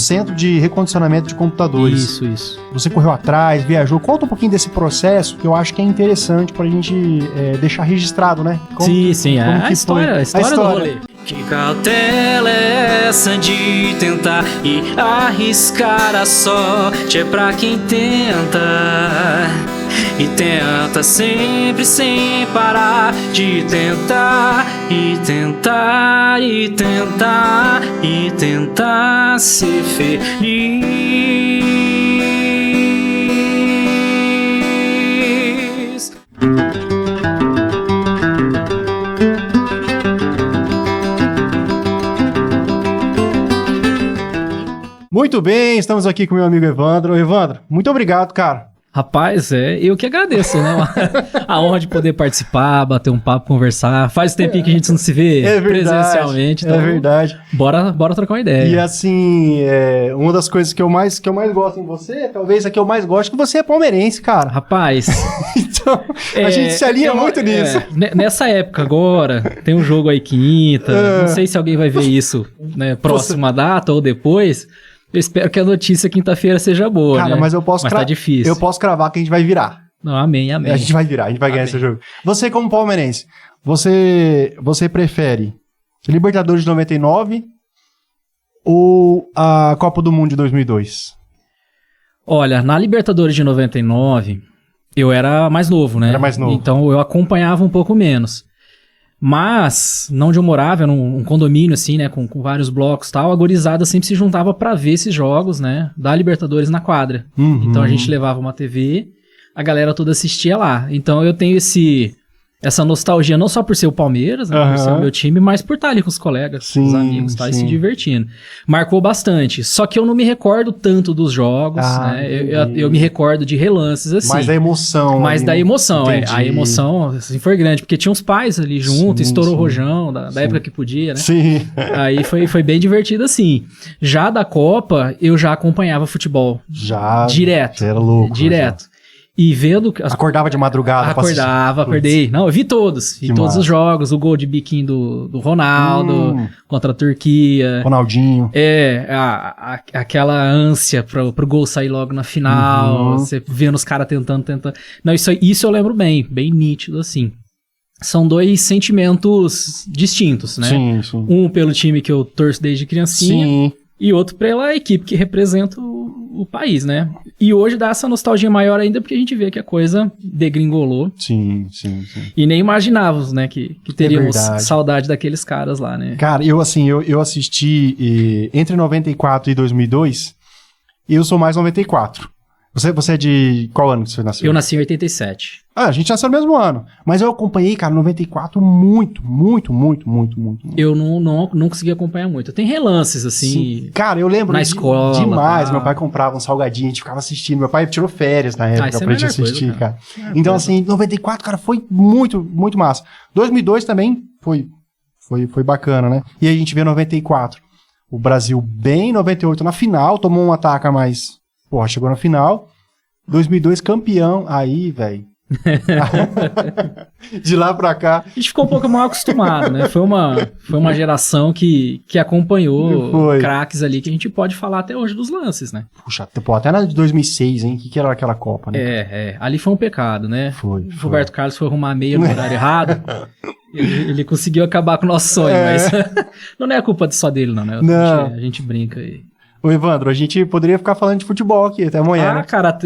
Centro de Recondicionamento de Computadores. Isso. Você correu atrás, viajou. Conta um pouquinho desse processo, que eu acho que é interessante pra gente deixar registrado, né? Sim. A história do rolê. Que cautela é essa de tentar e arriscar a sorte? É pra quem tenta e tenta sempre sem parar de tentar e tentar e tentar e tentar ser feliz. Muito bem, estamos aqui com o meu amigo Evandro. Evandro, muito obrigado, cara. Rapaz, eu que agradeço, né? A honra de poder participar, bater um papo, conversar. Faz tempinho que a gente não se vê presencialmente. Então, é verdade. Bora trocar uma ideia. E assim, uma das coisas que eu mais gosto em você, talvez a que eu mais gosto, é que você é palmeirense, cara. Rapaz. Então, a gente se alinha muito nisso. Nessa época agora, tem um jogo aí quinta, não sei se alguém vai ver isso, né, próxima data ou depois. Eu espero que a notícia quinta-feira seja boa, cara, né? mas tá difícil. Eu posso cravar que a gente vai virar. Não, amém. A gente vai virar, a gente vai ganhar esse jogo. Você como palmeirense, você prefere Libertadores de 99 ou a Copa do Mundo de 2002? Olha, na Libertadores de 99, eu era mais novo, né? Era mais novo. Então eu acompanhava um pouco menos. Mas, não onde eu morava, era um condomínio assim, né, com vários blocos e tal, a gurizada sempre se juntava pra ver esses jogos, né, da Libertadores na quadra. Então a gente levava uma TV, a galera toda assistia lá. Então eu tenho essa nostalgia não só por ser o Palmeiras, né, por ser o meu time, mas por estar ali com os colegas, com os amigos e se divertindo. Marcou bastante. Só que eu não me recordo tanto dos jogos, né? Eu me recordo de relances assim. Mais da emoção. A emoção assim, foi grande, porque tinha uns pais ali junto, estourou o rojão da época que podia, né? Sim. Aí foi bem divertido assim. Já da Copa, eu já acompanhava futebol. Direto. Você era louco. Direto. E vendo... Acordava de madrugada pra assistir. Acordei. Não, eu vi todos. Vi todos os jogos. O gol de biquinho do Ronaldo contra a Turquia. Ronaldinho. Aquela ânsia pro gol sair logo na final. Você vendo os caras tentando. Não, isso eu lembro bem nítido, assim. São dois sentimentos distintos, né? Sim. Um pelo time que eu torço desde criancinha. Sim. E outro pela equipe que representa o país, né? E hoje dá essa nostalgia maior ainda porque a gente vê que a coisa degringolou. Sim. E nem imaginávamos, né, que teríamos saudade daqueles caras lá, né? Cara, eu assisti entre 94 e 2002, e eu sou mais 94. Você é de qual ano que você nasceu? Eu nasci em 87. A gente nasceu no mesmo ano. Mas eu acompanhei, cara, 94 muito. Eu não consegui acompanhar muito. Tem relances, assim. Sim. Cara, eu lembro na escola, demais. Tá. Meu pai comprava um salgadinho, a gente ficava assistindo. Meu pai tirou férias na época pra gente assistir, cara. Então, assim, 94, cara, foi muito massa. 2002 também foi bacana, né? E aí a gente vê 94. O Brasil bem, 98 na final, tomou um ataque a mais. Porra, chegou na final. 2002 campeão. Aí, velho. De lá pra cá. A gente ficou um pouco mal acostumado, né? Foi uma geração que acompanhou craques ali que a gente pode falar até hoje dos lances, né? Puxa, até na de 2006, hein? Que era aquela Copa, né? Ali foi um pecado, né? Foi. Roberto Carlos foi arrumar a meia no horário errado. Ele conseguiu acabar com o nosso sonho, mas não é culpa só dele, não, né? A gente brinca aí. Ô, Evandro, a gente poderia ficar falando de futebol aqui até amanhã, né? Cara,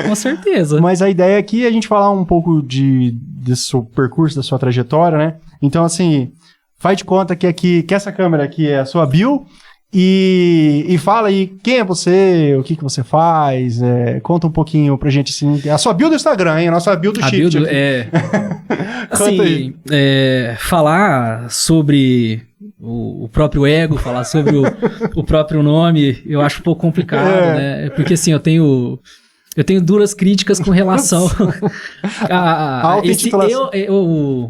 com certeza. Mas a ideia aqui é a gente falar um pouco desse seu percurso, da sua trajetória, né? Então, assim, faz de conta que essa câmera aqui é a sua bio e fala aí quem é você, o que você faz, conta um pouquinho pra gente, assim, a sua bio do Instagram, hein? A nossa bio do Shift. Assim, falar sobre... O próprio ego, falar sobre o próprio nome, eu acho um pouco complicado, né? Porque assim, eu tenho duras críticas com relação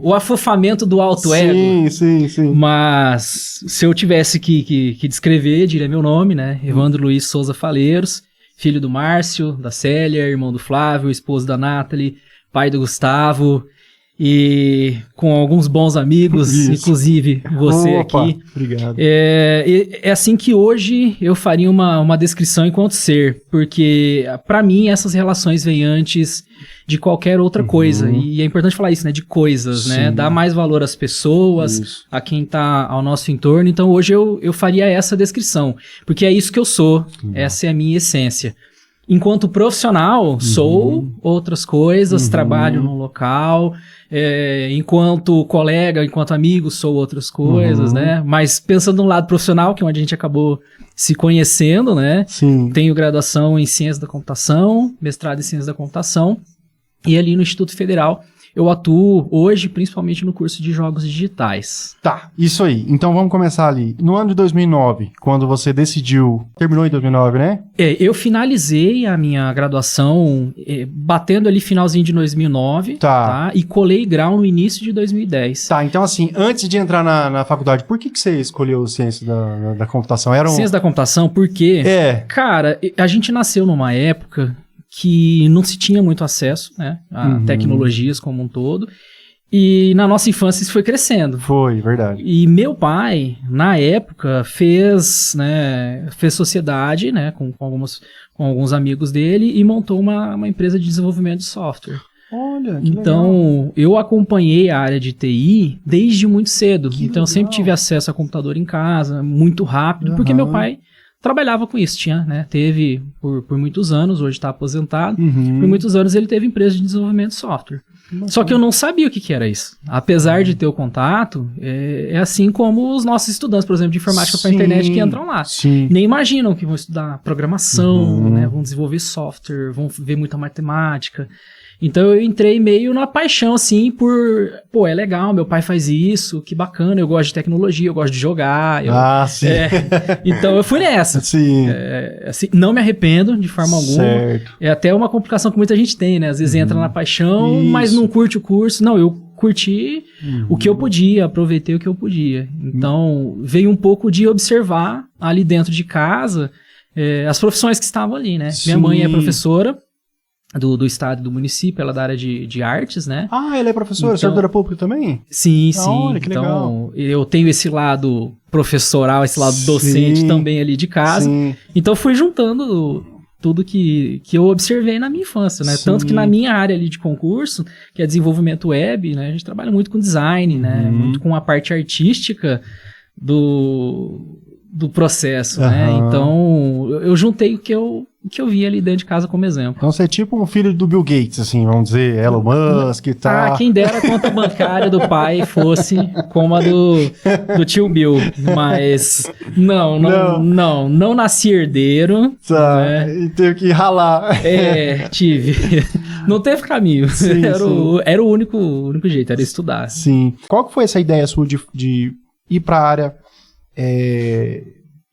o afofamento do auto-ego. Sim. Mas se eu tivesse que descrever, diria meu nome, né? Evandro Luiz Souza Faleiros, filho do Márcio, da Célia, irmão do Flávio, esposo da Nathalie, pai do Gustavo. e com alguns bons amigos, inclusive você aqui. Obrigado. É assim que hoje eu faria uma descrição enquanto ser, porque para mim essas relações vêm antes de qualquer outra coisa, e é importante falar isso, né, de coisas, né, dar mais valor às pessoas, a quem tá ao nosso entorno. Então hoje eu faria essa descrição, porque é isso que eu sou, essa é a minha essência. Enquanto profissional, sou outras coisas, trabalho num local, enquanto colega, enquanto amigo, sou outras coisas, né? Mas pensando no lado profissional, que é onde a gente acabou se conhecendo, né? Sim. Tenho graduação em Ciência da Computação, mestrado em Ciência da Computação, e ali no Instituto Federal eu atuo hoje principalmente no curso de jogos digitais. Tá, isso aí. Então vamos começar ali. No ano de 2009, quando você decidiu... Terminou em 2009, né? Eu finalizei a minha graduação batendo ali finalzinho de 2009, tá? E colei grau no início de 2010. Tá, então assim, antes de entrar na faculdade, por que você escolheu Ciência da Computação? Ciência da Computação, porque... Cara, a gente nasceu numa época que não se tinha muito acesso, né, a tecnologias como um todo, e na nossa infância isso foi crescendo. Foi, verdade. E meu pai, na época, fez sociedade, né, com alguns amigos dele, e montou uma empresa de desenvolvimento de software. Olha, que então, legal. Eu acompanhei a área de TI desde muito cedo. Que então, eu sempre tive acesso a computador em casa, muito rápido, porque meu pai trabalhava com isso, teve por muitos anos, hoje está aposentado, por muitos anos ele teve empresa de desenvolvimento de software. Só que eu não sabia o que era isso. Apesar de ter o contato, é assim como os nossos estudantes, por exemplo, de informática para a internet que entram lá. Nem imaginam que vão estudar programação, vão desenvolver software, vão ver muita matemática. Então eu entrei meio na paixão, assim, é legal, meu pai faz isso, que bacana, eu gosto de tecnologia, eu gosto de jogar. Sim. Então eu fui nessa. Sim. Assim, não me arrependo de forma alguma. Certo. É até uma complicação que muita gente tem, né? Às vezes entra na paixão, mas não curte o curso. Não, eu curti o que eu podia, aproveitei o que eu podia. Então veio um pouco de observar ali dentro de casa as profissões que estavam ali, né? Minha mãe é professora do estado e do município, ela é da área de artes, né? Ela é professora, servidora pública também? Sim. Olha, que legal. Eu tenho esse lado professoral, esse lado docente também ali de casa. Então, fui juntando tudo que eu observei na minha infância, né? Tanto que na minha área ali de concurso, que é desenvolvimento web, né? A gente trabalha muito com design, né? Muito com a parte artística do processo, né? Então, eu juntei o que eu vi ali dentro de casa como exemplo. Então você é tipo um filho do Bill Gates, assim, vamos dizer, Elon Musk e tal. Quem dera a conta bancária do pai fosse como a do tio Bill, mas não nasci herdeiro. Tá, né? E teve que ralar. Tive. Não teve caminho. Era o único jeito, era estudar. Sim. Qual que foi essa ideia sua de ir para a área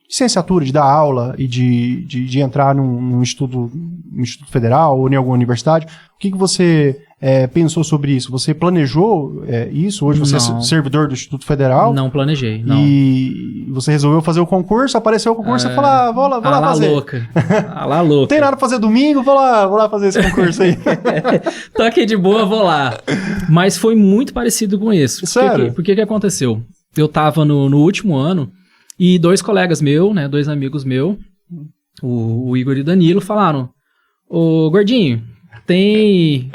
licenciatura, de dar aula e de entrar num instituto federal ou em alguma universidade? O que você pensou sobre isso? Você planejou isso? Hoje você é servidor do Instituto Federal? Não planejei, não. E você resolveu fazer o concurso, apareceu o concurso, você falou, vou lá fazer. A lá louca. Tem nada pra fazer domingo, vou lá fazer esse concurso aí. Tô aqui de boa, vou lá. Mas foi muito parecido com isso. Sério? Por que aconteceu? Eu tava no último ano e dois colegas meus, né, dois amigos meus, o Igor e o Danilo, falaram: ô Gordinho, tem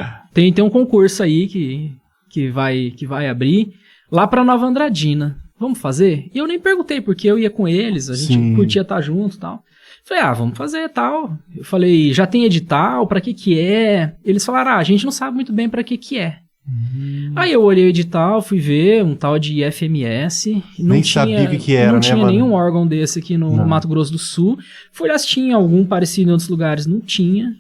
um concurso aí que vai abrir lá pra Nova Andradina. Vamos fazer? E eu nem perguntei, porque eu ia com eles, a gente curtia estar junto e tal. Falei, vamos fazer e tal. Eu falei, já tem edital? Pra que é? Eles falaram, a gente não sabe muito bem pra que é. Aí eu olhei o edital, fui ver um tal de IFMS. Nem sabia o que era, não né, tinha mano? nenhum órgão desse aqui no Mato Grosso do Sul. Fui olhar se tinha algum parecido em outros lugares, não tinha.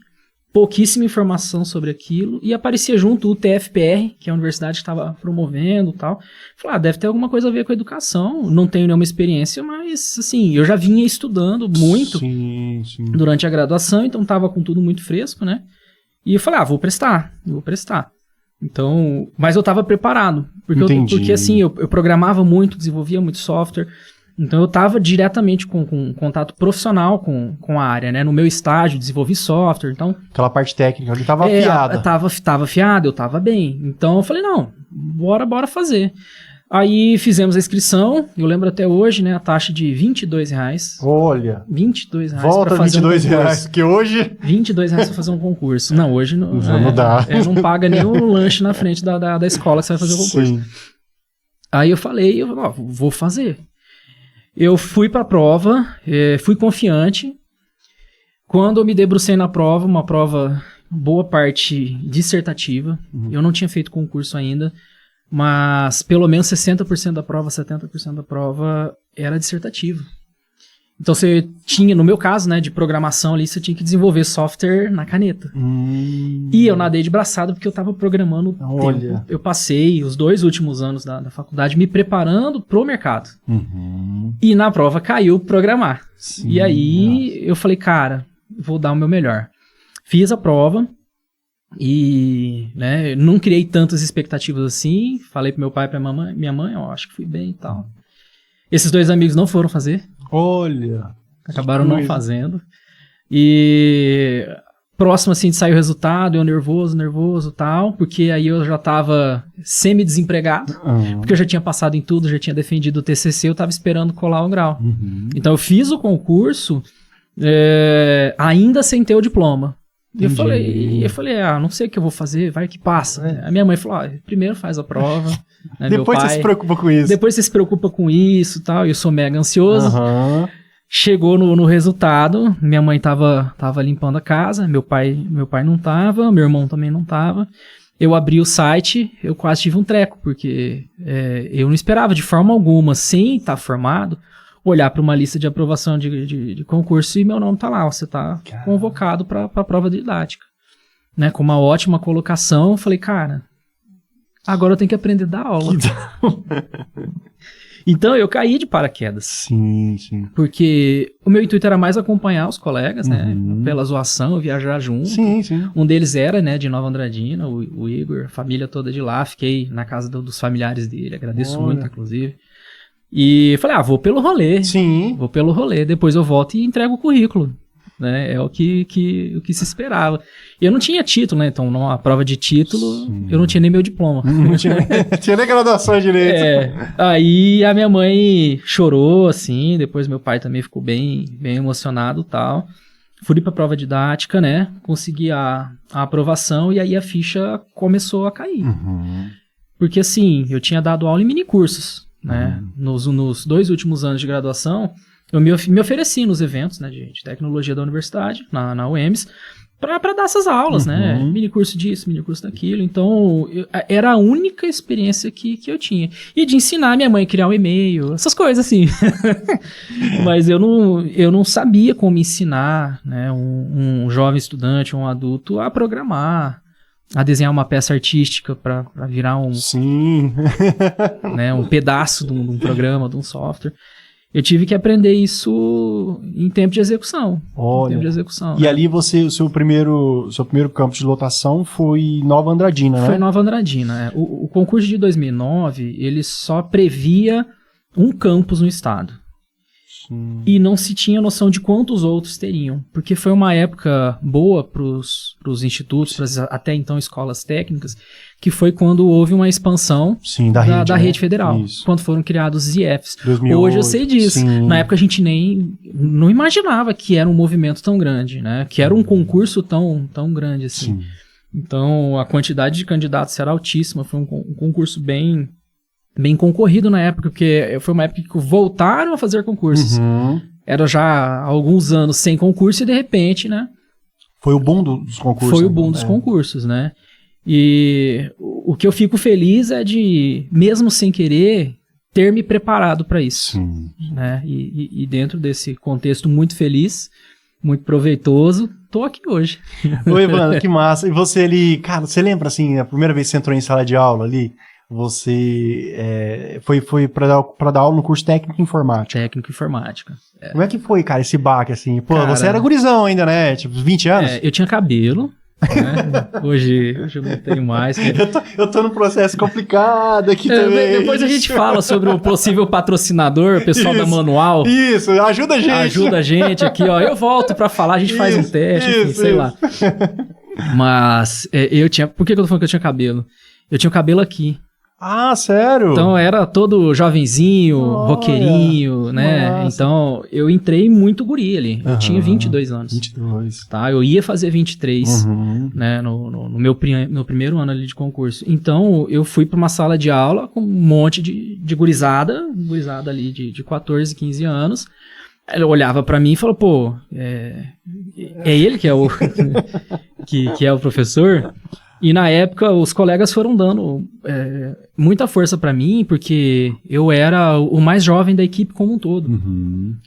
Pouquíssima informação sobre aquilo. E aparecia junto o TFPR, que é a universidade que estava promovendo e tal. Falei, deve ter alguma coisa a ver com a educação. Não tenho nenhuma experiência, mas assim, eu já vinha estudando muito durante a graduação, então estava com tudo muito fresco, né? E eu falei, vou prestar. Então, mas eu estava preparado, porque assim, eu programava muito, desenvolvia muito software. Então eu estava diretamente com contato profissional com a área, né? No meu estágio, desenvolvi software, então... Aquela parte técnica ali estava afiada. Tava afiada, eu estava bem. Então eu falei, não, bora fazer. Aí fizemos a inscrição, eu lembro até hoje, né? A taxa de R$22. Olha! R$22 volta pra fazer R$22, que hoje... R$22 pra fazer um concurso. Não, hoje não dá. Não paga nem o lanche na frente da escola que você vai fazer o concurso. Sim. Aí eu falei, vou fazer. Eu fui pra prova, fui confiante. Quando eu me debrucei na prova, uma prova, boa parte dissertativa, eu não tinha feito concurso ainda, mas pelo menos 60% da prova, 70% da prova era dissertativa. Então você tinha, no meu caso, né, de programação ali, você tinha que desenvolver software na caneta. E eu nadei de braçada porque eu estava programando o tempo. Eu passei os 2 últimos anos da faculdade me preparando pro mercado. E na prova caiu programar. Sim, e aí eu falei, cara, vou dar o meu melhor. Fiz a prova e, né, não criei tantas expectativas assim. Falei pro meu pai e pra minha mãe, acho que fui bem e tal. Esses 2 amigos não foram fazer. Olha! Acabaram não fazendo. E próximo, assim, de sair o resultado, eu nervoso e tal, porque aí eu já tava semi-desempregado, porque eu já tinha passado em tudo, já tinha defendido o TCC, eu tava esperando colar o grau. Então eu fiz o concurso ainda sem ter o diploma. E eu falei, não sei o que eu vou fazer, vai que passa. A minha mãe falou, primeiro faz a prova. Né, depois você se preocupa com isso. Depois você se preocupa com isso e tal, eu sou mega ansioso. Chegou no resultado, minha mãe tava limpando a casa, meu pai não tava, meu irmão também não tava. Eu abri o site, eu quase tive um treco, porque eu não esperava de forma alguma, sem estar formado, olhar para uma lista de aprovação de concurso e meu nome tá lá, você tá convocado para a prova de didática. Né, com uma ótima colocação, eu falei, cara, agora eu tenho que aprender a dar aula. Então eu caí de paraquedas. Sim. Porque o meu intuito era mais acompanhar os colegas, né, pela zoação, viajar junto. Sim. Um deles era, né, de Nova Andradina, o Igor, a família toda de lá, fiquei na casa dos familiares dele, agradeço muito, inclusive. E falei, vou pelo rolê. Sim. Vou pelo rolê, depois eu volto e entrego o currículo. Né? É o que se esperava. E eu não tinha título, né? Então, numa prova de título, eu não tinha nem meu diploma. Não tinha nem graduação direito. Aí a minha mãe chorou, assim, depois meu pai também ficou bem emocionado e tal. Fui pra prova didática, né? Consegui a aprovação e aí a ficha começou a cair. Porque, assim, eu tinha dado aula em minicursos, né? Nos 2 últimos anos de graduação, eu me ofereci nos eventos, né, de tecnologia da universidade, na UEMS, para dar essas aulas, né? Mini curso disso, mini curso daquilo. Então, era a única experiência que eu tinha. E de ensinar minha mãe a criar um e-mail, essas coisas assim. Mas eu não sabia como ensinar, né, um jovem estudante, um adulto a programar, a desenhar uma peça artística para virar né, um pedaço de um programa, de um software. Eu tive que aprender isso em tempo de execução. Olha. E né? ali o seu primeiro campo de lotação foi Nova Andradina, né? Foi Nova Andradina. O concurso de 2009, ele só previa um campus no estado. E não se tinha noção de quantos outros teriam, porque foi uma época boa para os institutos, para as até então escolas técnicas, que foi quando houve uma expansão da rede federal, quando foram criados os IEFs. 2008, hoje eu sei disso. Sim. Na época a gente não imaginava que era um movimento tão grande, né? Que era um concurso tão grande assim. Sim. Então a quantidade de candidatos era altíssima, foi um concurso bem concorrido na época, porque foi uma época que voltaram a fazer concursos. Era já há alguns anos sem concurso e de repente, né? Foi o boom dos concursos. Foi o boom dos concursos, né? E o que eu fico feliz é de, mesmo sem querer, ter me preparado para isso. Né? E dentro desse contexto muito feliz, muito proveitoso, tô aqui hoje. Oi, Evandro, que massa. E você ali, cara, você lembra assim, a primeira vez que você entrou em sala de aula ali? Você foi para dar aula no curso técnico informática. Técnico informática. Como é que foi, cara, esse baque, assim? Pô, cara, você era gurizão ainda, né? Tipo, 20 anos? Eu tinha cabelo, Né? Hoje eu não tenho mais. Eu tô num processo complicado aqui também. Depois a gente fala sobre o possível patrocinador, o pessoal da Manual. Isso, ajuda a gente. Ajuda a gente aqui, ó. Eu volto pra falar, a gente faz um teste, enfim, sei lá. Mas eu tinha... Por que eu tô falando que eu tinha cabelo? Eu tinha o cabelo aqui. Ah, sério? Então era todo jovenzinho, roqueirinho, né? Nossa. Então eu entrei muito guri ali. Eu tinha 22 anos. 22. Tá? Eu ia fazer 23, né? No meu primeiro ano ali de concurso. Então eu fui pra uma sala de aula com um monte de gurizada ali de 14, 15 anos. Ela olhava pra mim e falou, pô, é ele que é o que é o professor? E na época os colegas foram dando muita força pra mim, porque eu era o mais jovem da equipe como um todo,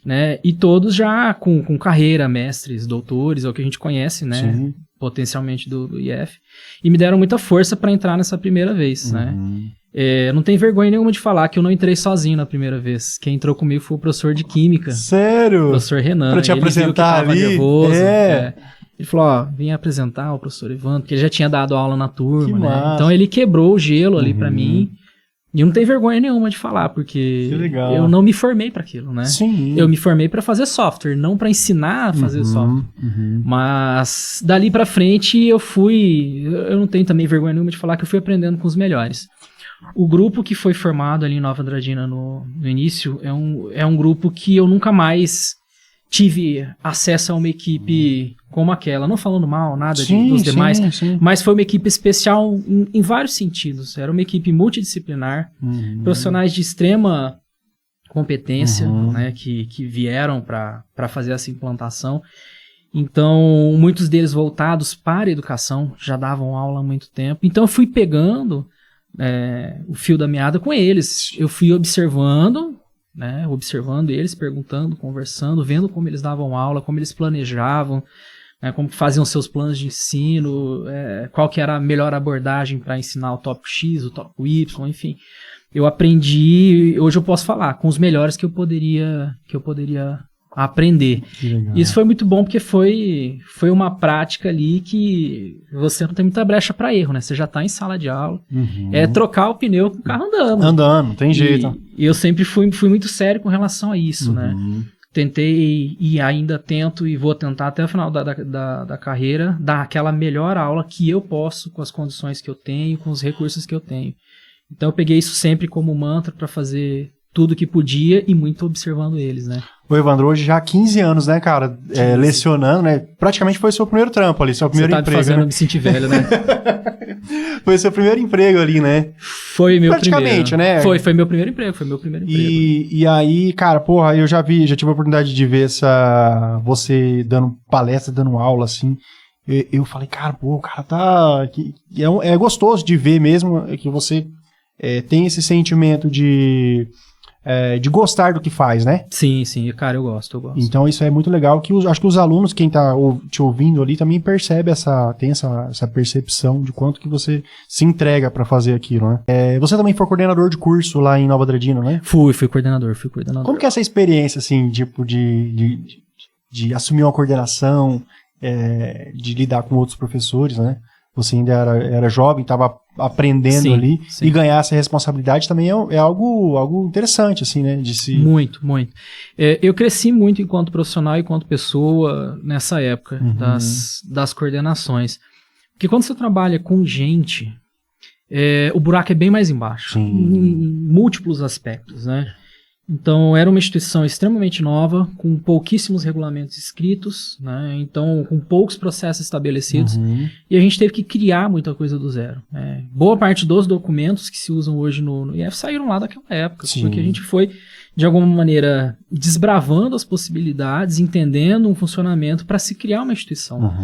né? E todos já com carreira, mestres, doutores, é o que a gente conhece, né? Sim. Potencialmente do IF. E me deram muita força pra entrar nessa primeira vez, né? Não tem vergonha nenhuma de falar que eu não entrei sozinho na primeira vez. Quem entrou comigo foi o professor de Química. Sério? O professor Renan. Pra te apresentar ali? Nervoso, Ele falou, ó, vim apresentar o professor Evandro, porque ele já tinha dado aula na turma, né? Então ele quebrou o gelo ali pra mim. E eu não tenho vergonha nenhuma de falar, porque eu não me formei pra aquilo, né? Sim. Eu me formei pra fazer software, não pra ensinar a fazer software. Mas dali pra frente eu não tenho também vergonha nenhuma de falar que eu fui aprendendo com os melhores. O grupo que foi formado ali em Nova Andradina no início é um grupo que eu nunca mais tive acesso a uma equipe como aquela. Não falando mal, nada dos demais, mas foi uma equipe especial em vários sentidos. Era uma equipe multidisciplinar, profissionais de extrema competência, né, que vieram para fazer essa implantação. Então, muitos deles voltados para a educação, já davam aula há muito tempo. Então, eu fui pegando o fio da meada com eles. Eu fui observando eles, perguntando, conversando, vendo como eles davam aula, como eles planejavam, né, como faziam seus planos de ensino, qual que era a melhor abordagem para ensinar o tópico X, o tópico Y, enfim. Eu aprendi, hoje eu posso falar, com os melhores que eu poderia aprender. Isso foi muito bom, porque foi uma prática ali que você não tem muita brecha para erro, né? Você já tá em sala de aula, é trocar o pneu com o carro andando. Andando, não tem jeito. E eu sempre fui muito sério com relação a isso, né? Tentei e ainda tento e vou tentar até o final da carreira dar aquela melhor aula que eu posso, com as condições que eu tenho, com os recursos que eu tenho. Então eu peguei isso sempre como mantra para fazer tudo que podia e muito observando eles, né? O Evandro, hoje já há 15 anos, né, cara, lecionando, né? Praticamente foi seu primeiro trampo ali, seu primeiro emprego. Você tá me fazendo me sentir velho, né? Foi seu primeiro emprego ali, né? Foi meu praticamente, primeiro. Né? Foi meu primeiro emprego, E aí, cara, porra, eu já tive a oportunidade de ver você dando palestra, dando aula, assim. Eu falei, cara, pô, o cara tá... É gostoso de ver mesmo que você tem esse sentimento de gostar do que faz, né? Sim, cara, eu gosto. Então isso é muito legal, acho que os alunos, quem tá te ouvindo ali, também percebe tem essa percepção de quanto que você se entrega pra fazer aquilo, né? Você também foi coordenador de curso lá em Nova Andradina, né? Fui coordenador. Como que é essa experiência, assim, tipo, de assumir uma coordenação, de lidar com outros professores, né? Você ainda era jovem, estava aprendendo ali, e ganhar essa responsabilidade também é algo interessante, assim, né? Muito. Eu cresci muito enquanto profissional e enquanto pessoa nessa época das coordenações. Porque quando você trabalha com gente, o buraco é bem mais embaixo, em múltiplos aspectos, né? Então, era uma instituição extremamente nova, com pouquíssimos regulamentos escritos, né? Então, com poucos processos estabelecidos, e a gente teve que criar muita coisa do zero. Boa parte dos documentos que se usam hoje no IF saíram lá daquela época, porque a gente foi, de alguma maneira, desbravando as possibilidades, entendendo um funcionamento para se criar uma instituição.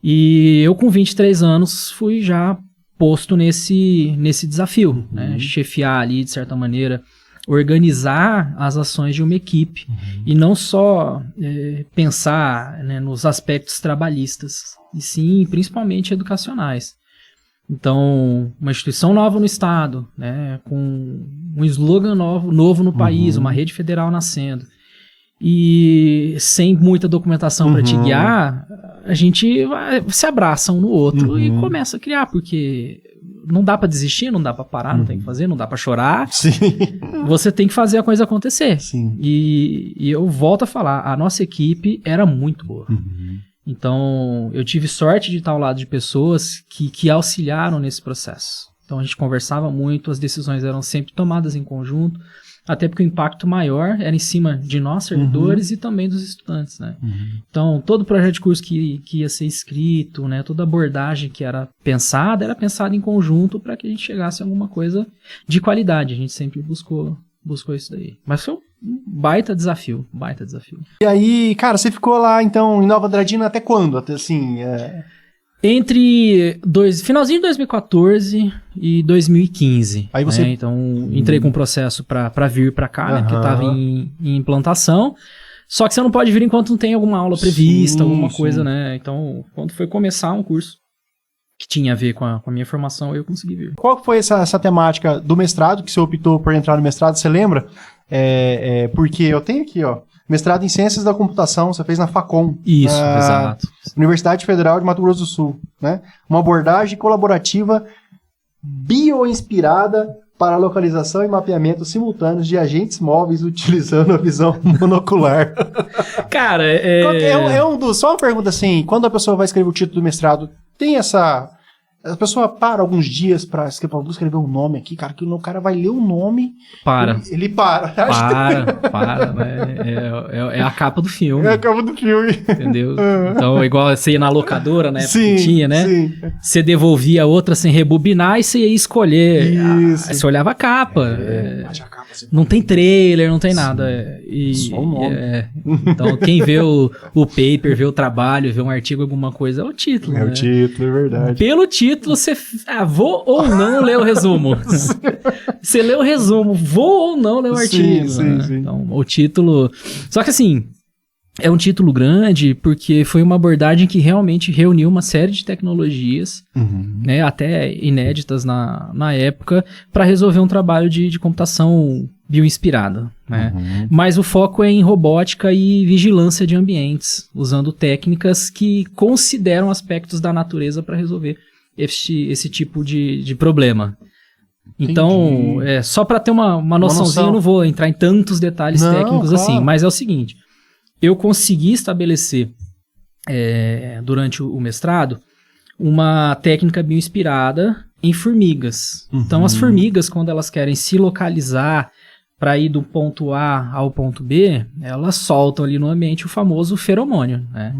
E eu, com 23 anos, fui já posto nesse desafio, né? Chefiar ali, de certa maneira, organizar as ações de uma equipe e não só pensar, né, nos aspectos trabalhistas, e sim, principalmente educacionais. Então, uma instituição nova no estado, né, com um slogan novo no país, uma rede federal nascendo. e sem muita documentação para te guiar, a gente se abraça um no outro e começa a criar, porque não dá para desistir, não dá para parar, não tem que fazer, não dá para chorar. Sim. Você tem que fazer a coisa acontecer. Sim. E eu volto a falar, a nossa equipe era muito boa. Então, eu tive sorte de estar ao lado de pessoas que auxiliaram nesse processo. Então, a gente conversava muito, as decisões eram sempre tomadas em conjunto, até porque o impacto maior era em cima de nós, servidores, e também dos estudantes, né? Então, todo projeto de curso que ia ser escrito, né, toda abordagem que era pensada em conjunto para que a gente chegasse a alguma coisa de qualidade. A gente sempre buscou isso daí. Mas foi um baita desafio. E aí, cara, você ficou lá, então, em Nova Andradina até quando? Até assim, Entre finalzinho de 2014 e 2015. Aí você... né? Então, entrei com um processo para vir para cá, né? Porque estava em implantação. Só que você não pode vir enquanto não tem alguma aula prevista, alguma coisa, né? Então, quando foi começar um curso que tinha a ver com a minha formação, eu consegui vir. Qual foi essa temática do mestrado, que você optou por entrar no mestrado, você lembra? Porque eu tenho aqui, ó, mestrado em Ciências da Computação, você fez na Facom. Isso, exato. Universidade Federal de Mato Grosso do Sul, né? Uma abordagem colaborativa bioinspirada para a localização e mapeamento simultâneos de agentes móveis utilizando a visão monocular. Cara, só uma pergunta assim, quando a pessoa vai escrever o título do mestrado, tem essa... A pessoa para alguns dias pra escrever um nome aqui, cara, que o cara vai ler o nome... Ele para. Né? É a capa do filme. É a capa do filme. Entendeu? Então, igual você ia na locadora, né? Sim, tinha, né? Sim. Você devolvia a outra sem rebobinar e você ia escolher. Isso. Aí você olhava a capa. Bate a capa, assim. Não tem trailer, não tem nada. Só o nome. Então, quem vê o paper, vê o trabalho, vê um artigo, alguma coisa, é o título. É, né? O título, é verdade. Pelo título, você... vou ou não ler o resumo. Você lê o resumo, vou ou não ler o artigo. Sim. Então, o título... Só que assim, é um título grande porque foi uma abordagem que realmente reuniu uma série de tecnologias, né, até inéditas na época, para resolver um trabalho de computação bioinspirada, né? Mas o foco é em robótica e vigilância de ambientes, usando técnicas que consideram aspectos da natureza para resolver esse tipo de problema. Então, só para ter uma noçãozinha, eu não vou entrar em tantos detalhes técnicos assim, mas é o seguinte, eu consegui estabelecer, durante o mestrado, uma técnica bioinspirada em formigas. Então, as formigas, quando elas querem se localizar para ir do ponto A ao ponto B, elas soltam ali no ambiente o famoso feromônio, né?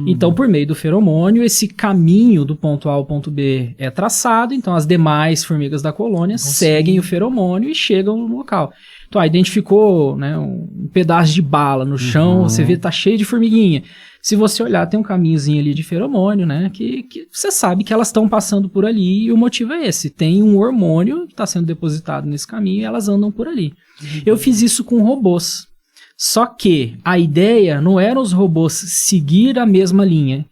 Então, por meio do feromônio, esse caminho do ponto A ao ponto B é traçado, então as demais formigas da colônia seguem o feromônio e chegam no local. Então, identificou, né, um pedaço de bala no chão, você vê, tá cheio de formiguinha. Se você olhar, tem um caminhozinho ali de feromônio, né, que você sabe que elas estão passando por ali, e o motivo é esse. Tem um hormônio que está sendo depositado nesse caminho e elas andam por ali. Eu fiz isso com robôs. Só que a ideia não era os robôs seguir a mesma linha,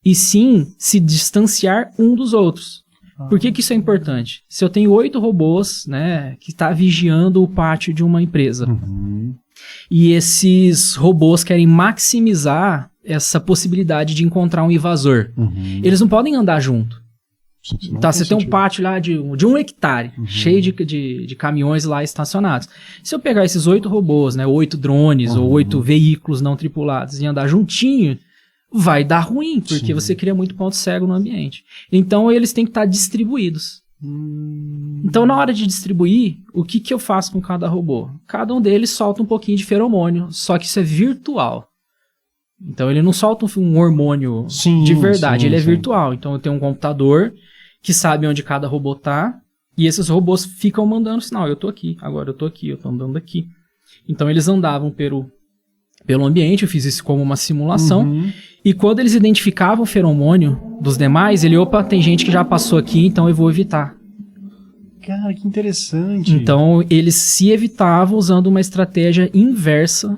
e sim se distanciar um dos outros. Por que isso é importante? Se eu tenho 8 robôs, né, que está vigiando o pátio de uma empresa, e esses robôs querem maximizar essa possibilidade de encontrar um invasor, eles não podem andar junto. Tá, você tem um pátio lá de 1 hectare, cheio de caminhões lá estacionados. Se eu pegar esses 8 robôs, né, 8 drones ou 8 veículos não tripulados e andar juntinho, vai dar ruim, porque você cria muito ponto cego no ambiente. Então, eles têm que estar distribuídos. Então, na hora de distribuir, o que eu faço com cada robô? Cada um deles solta um pouquinho de feromônio, só que isso é virtual. Então, ele não solta um hormônio de verdade, ele é virtual. Então, eu tenho um computador que sabe onde cada robô tá, e esses robôs ficam mandando sinal. Eu tô aqui, agora eu tô aqui, eu tô andando aqui. Então, eles andavam pelo ambiente, eu fiz isso como uma simulação, e quando eles identificavam o feromônio dos demais, tem gente que já passou aqui, então eu vou evitar. Cara, que interessante. Então, eles se evitavam usando uma estratégia inversa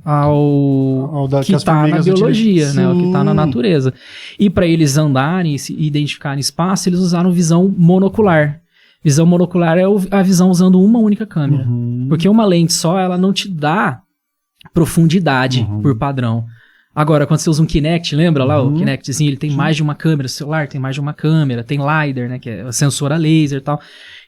ao que está na biologia, né, o que está na natureza. E para eles andarem e se identificarem espaço, eles usaram visão monocular. Visão monocular é a visão usando uma única câmera. Porque uma lente só, ela não te dá profundidade por padrão. Agora, quando você usa um Kinect, lembra lá o Kinectzinho, ele tem mais de uma câmera, o celular tem mais de uma câmera, tem LiDAR, né, que é a sensor a laser e tal.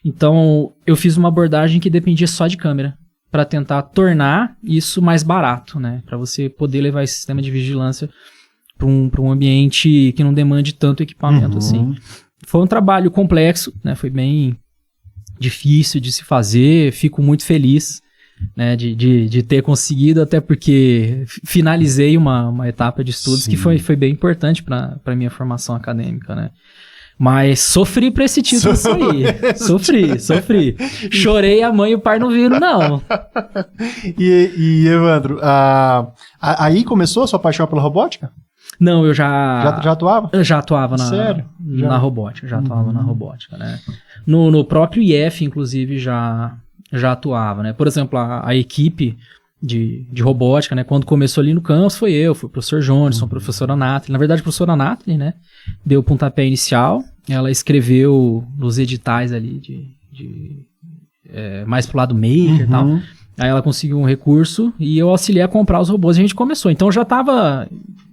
Então, eu fiz uma abordagem que dependia só de câmera, para tentar tornar isso mais barato, né, para você poder levar esse sistema de vigilância para um ambiente que não demande tanto equipamento assim. Foi um trabalho complexo, né, foi bem difícil de se fazer, fico muito feliz, né, de ter conseguido, até porque finalizei uma etapa de estudos que foi bem importante para minha formação acadêmica, né. Mas sofri pra esse título sair. Sofri. Chorei, a mãe e o pai não viram, não. E Evandro, aí começou a sua paixão pela robótica? Não, eu já atuava? Eu já atuava na robótica, atuava na robótica, né. No próprio IF, inclusive, já atuava, né. Por exemplo, a equipe de robótica, né, quando começou ali no campus, foi o professor Johnson, a professora Nathalie. Na verdade, a professora Nathalie, né, deu o pontapé inicial, ela escreveu nos editais ali mais pro lado maker e tal. Aí ela conseguiu um recurso e eu auxiliei a comprar os robôs e a gente começou. Então eu já estava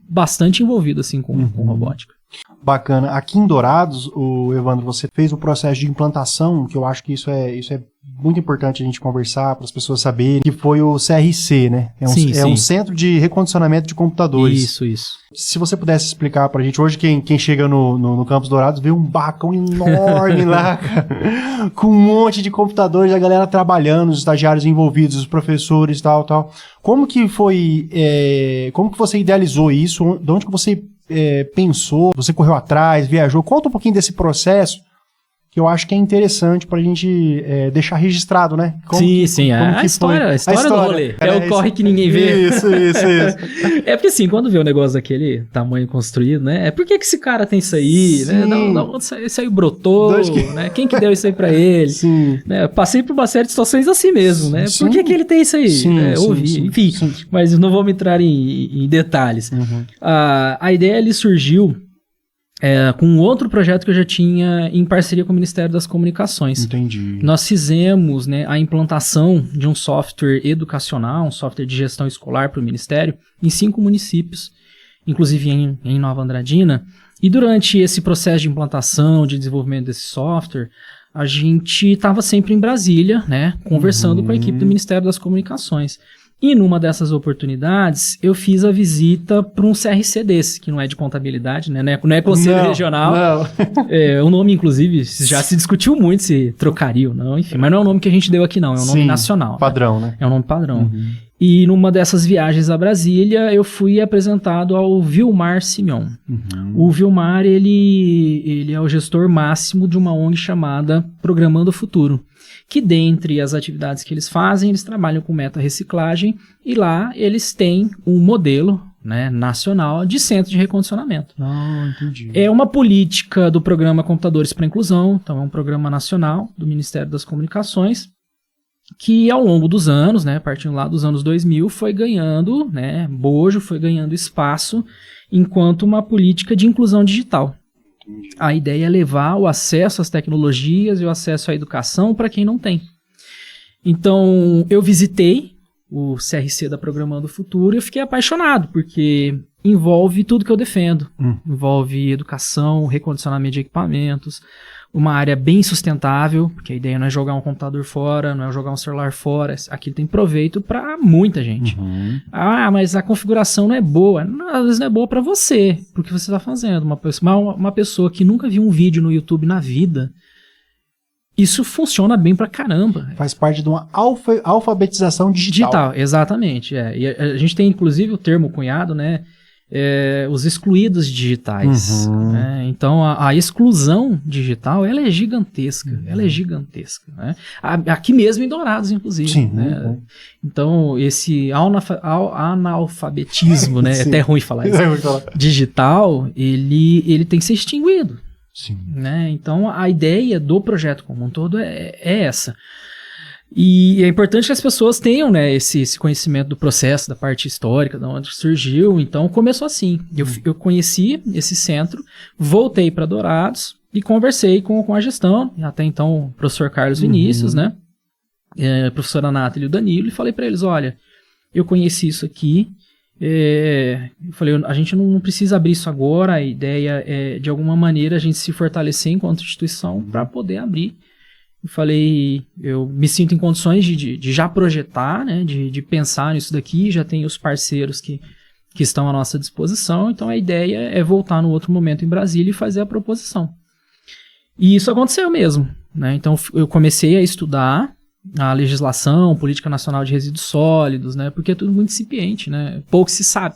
bastante envolvido assim com robótica. Bacana. Aqui em Dourados, Evandro, você fez o processo de implantação, que eu acho que isso é muito importante a gente conversar, para as pessoas saberem, que foi o CRC, né? É um centro de recondicionamento de computadores. Isso. Se você pudesse explicar pra gente, hoje quem chega no Campus Dourados vê um barracão enorme lá, cara, com um monte de computadores, a galera trabalhando, os estagiários envolvidos, os professores, tal. Como que foi, como que você idealizou isso? De onde que você pensou? Você correu atrás, viajou? Conta um pouquinho desse processo, que eu acho que é interessante pra gente deixar registrado, né? Sim. A história do rolê. É o corre que ninguém vê. Isso. É porque assim, quando vê o negócio daquele tamanho construído, né? Por que esse cara tem isso aí? Né? Isso aí brotou, né? Quem que deu isso aí pra ele? Sim. Né? Passei por uma série de situações assim mesmo, né? Por que ele tem isso aí? Ouvi. Enfim, mas eu não vou me entrar em detalhes. A ideia ali surgiu com outro projeto que eu já tinha em parceria com o Ministério das Comunicações. Entendi. Nós fizemos, né, a implantação de um software educacional, um software de gestão escolar para o Ministério, em 5 municípios, inclusive em Nova Andradina. E durante esse processo de implantação, de desenvolvimento desse software, a gente estava sempre em Brasília, né, conversando com a equipe do Ministério das Comunicações. E numa dessas oportunidades, eu fiz a visita para um CRC desse, que não é de contabilidade, né? Não é Conselho Regional. Não. O nome, inclusive, já se discutiu muito se trocaria ou não, enfim. Mas não é o nome que a gente deu aqui, não. É um nome nacional. Padrão, né? É um nome padrão. E numa dessas viagens a Brasília, eu fui apresentado ao Vilmar Simeon. O Vilmar, ele é o gestor máximo de uma ONG chamada Programando o Futuro, que dentre as atividades que eles fazem, eles trabalham com meta-reciclagem e lá eles têm um modelo, né, nacional de centro de recondicionamento. Entendi. É uma política do programa Computadores para a Inclusão, então é um programa nacional do Ministério das Comunicações, que ao longo dos anos, né, partindo lá dos anos 2000, foi ganhando, né, bojo, foi ganhando espaço enquanto uma política de inclusão digital. A ideia é levar o acesso às tecnologias e o acesso à educação para quem não tem. Então, eu visitei o CRC da Programando o Futuro e eu fiquei apaixonado, porque envolve tudo que eu defendo. Envolve educação, recondicionamento de equipamentos, uma área bem sustentável, porque a ideia não é jogar um computador fora, não é jogar um celular fora, aquilo tem proveito para muita gente. Mas a configuração não é boa. Não, às vezes não é boa para você, porque você está fazendo. Uma pessoa que nunca viu um vídeo no YouTube na vida, isso funciona bem pra caramba. Faz parte de uma alfabetização digital. Exatamente. E a gente tem inclusive o termo cunhado, né? Os excluídos digitais. Então a exclusão digital ela é gigantesca. Né? Aqui mesmo em Dourados, inclusive. Sim, né? Então esse analfabetismo, né? É até ruim falar isso. Digital, ele tem que ser extinguido. Sim. Né? Então a ideia do projeto como um todo é essa. E é importante que as pessoas tenham, né, esse conhecimento do processo, da parte histórica, de onde surgiu. Então começou assim. Eu conheci esse centro, voltei para Dourados e conversei com a gestão, até então o professor Carlos Vinícius, né, a professora Nathalie e o Danilo, e falei para eles, olha, eu conheci isso aqui, eu falei, a gente não precisa abrir isso agora, a ideia é, de alguma maneira, a gente se fortalecer enquanto instituição para poder abrir. Eu falei, eu me sinto em condições de já projetar, né, de pensar nisso daqui, já tem os parceiros que estão à nossa disposição, então a ideia é voltar no outro momento em Brasília e fazer a proposição. E isso aconteceu mesmo, né? Então eu comecei a estudar a legislação, política nacional de resíduos sólidos, né? Porque é tudo muito incipiente, né? Pouco se sabe.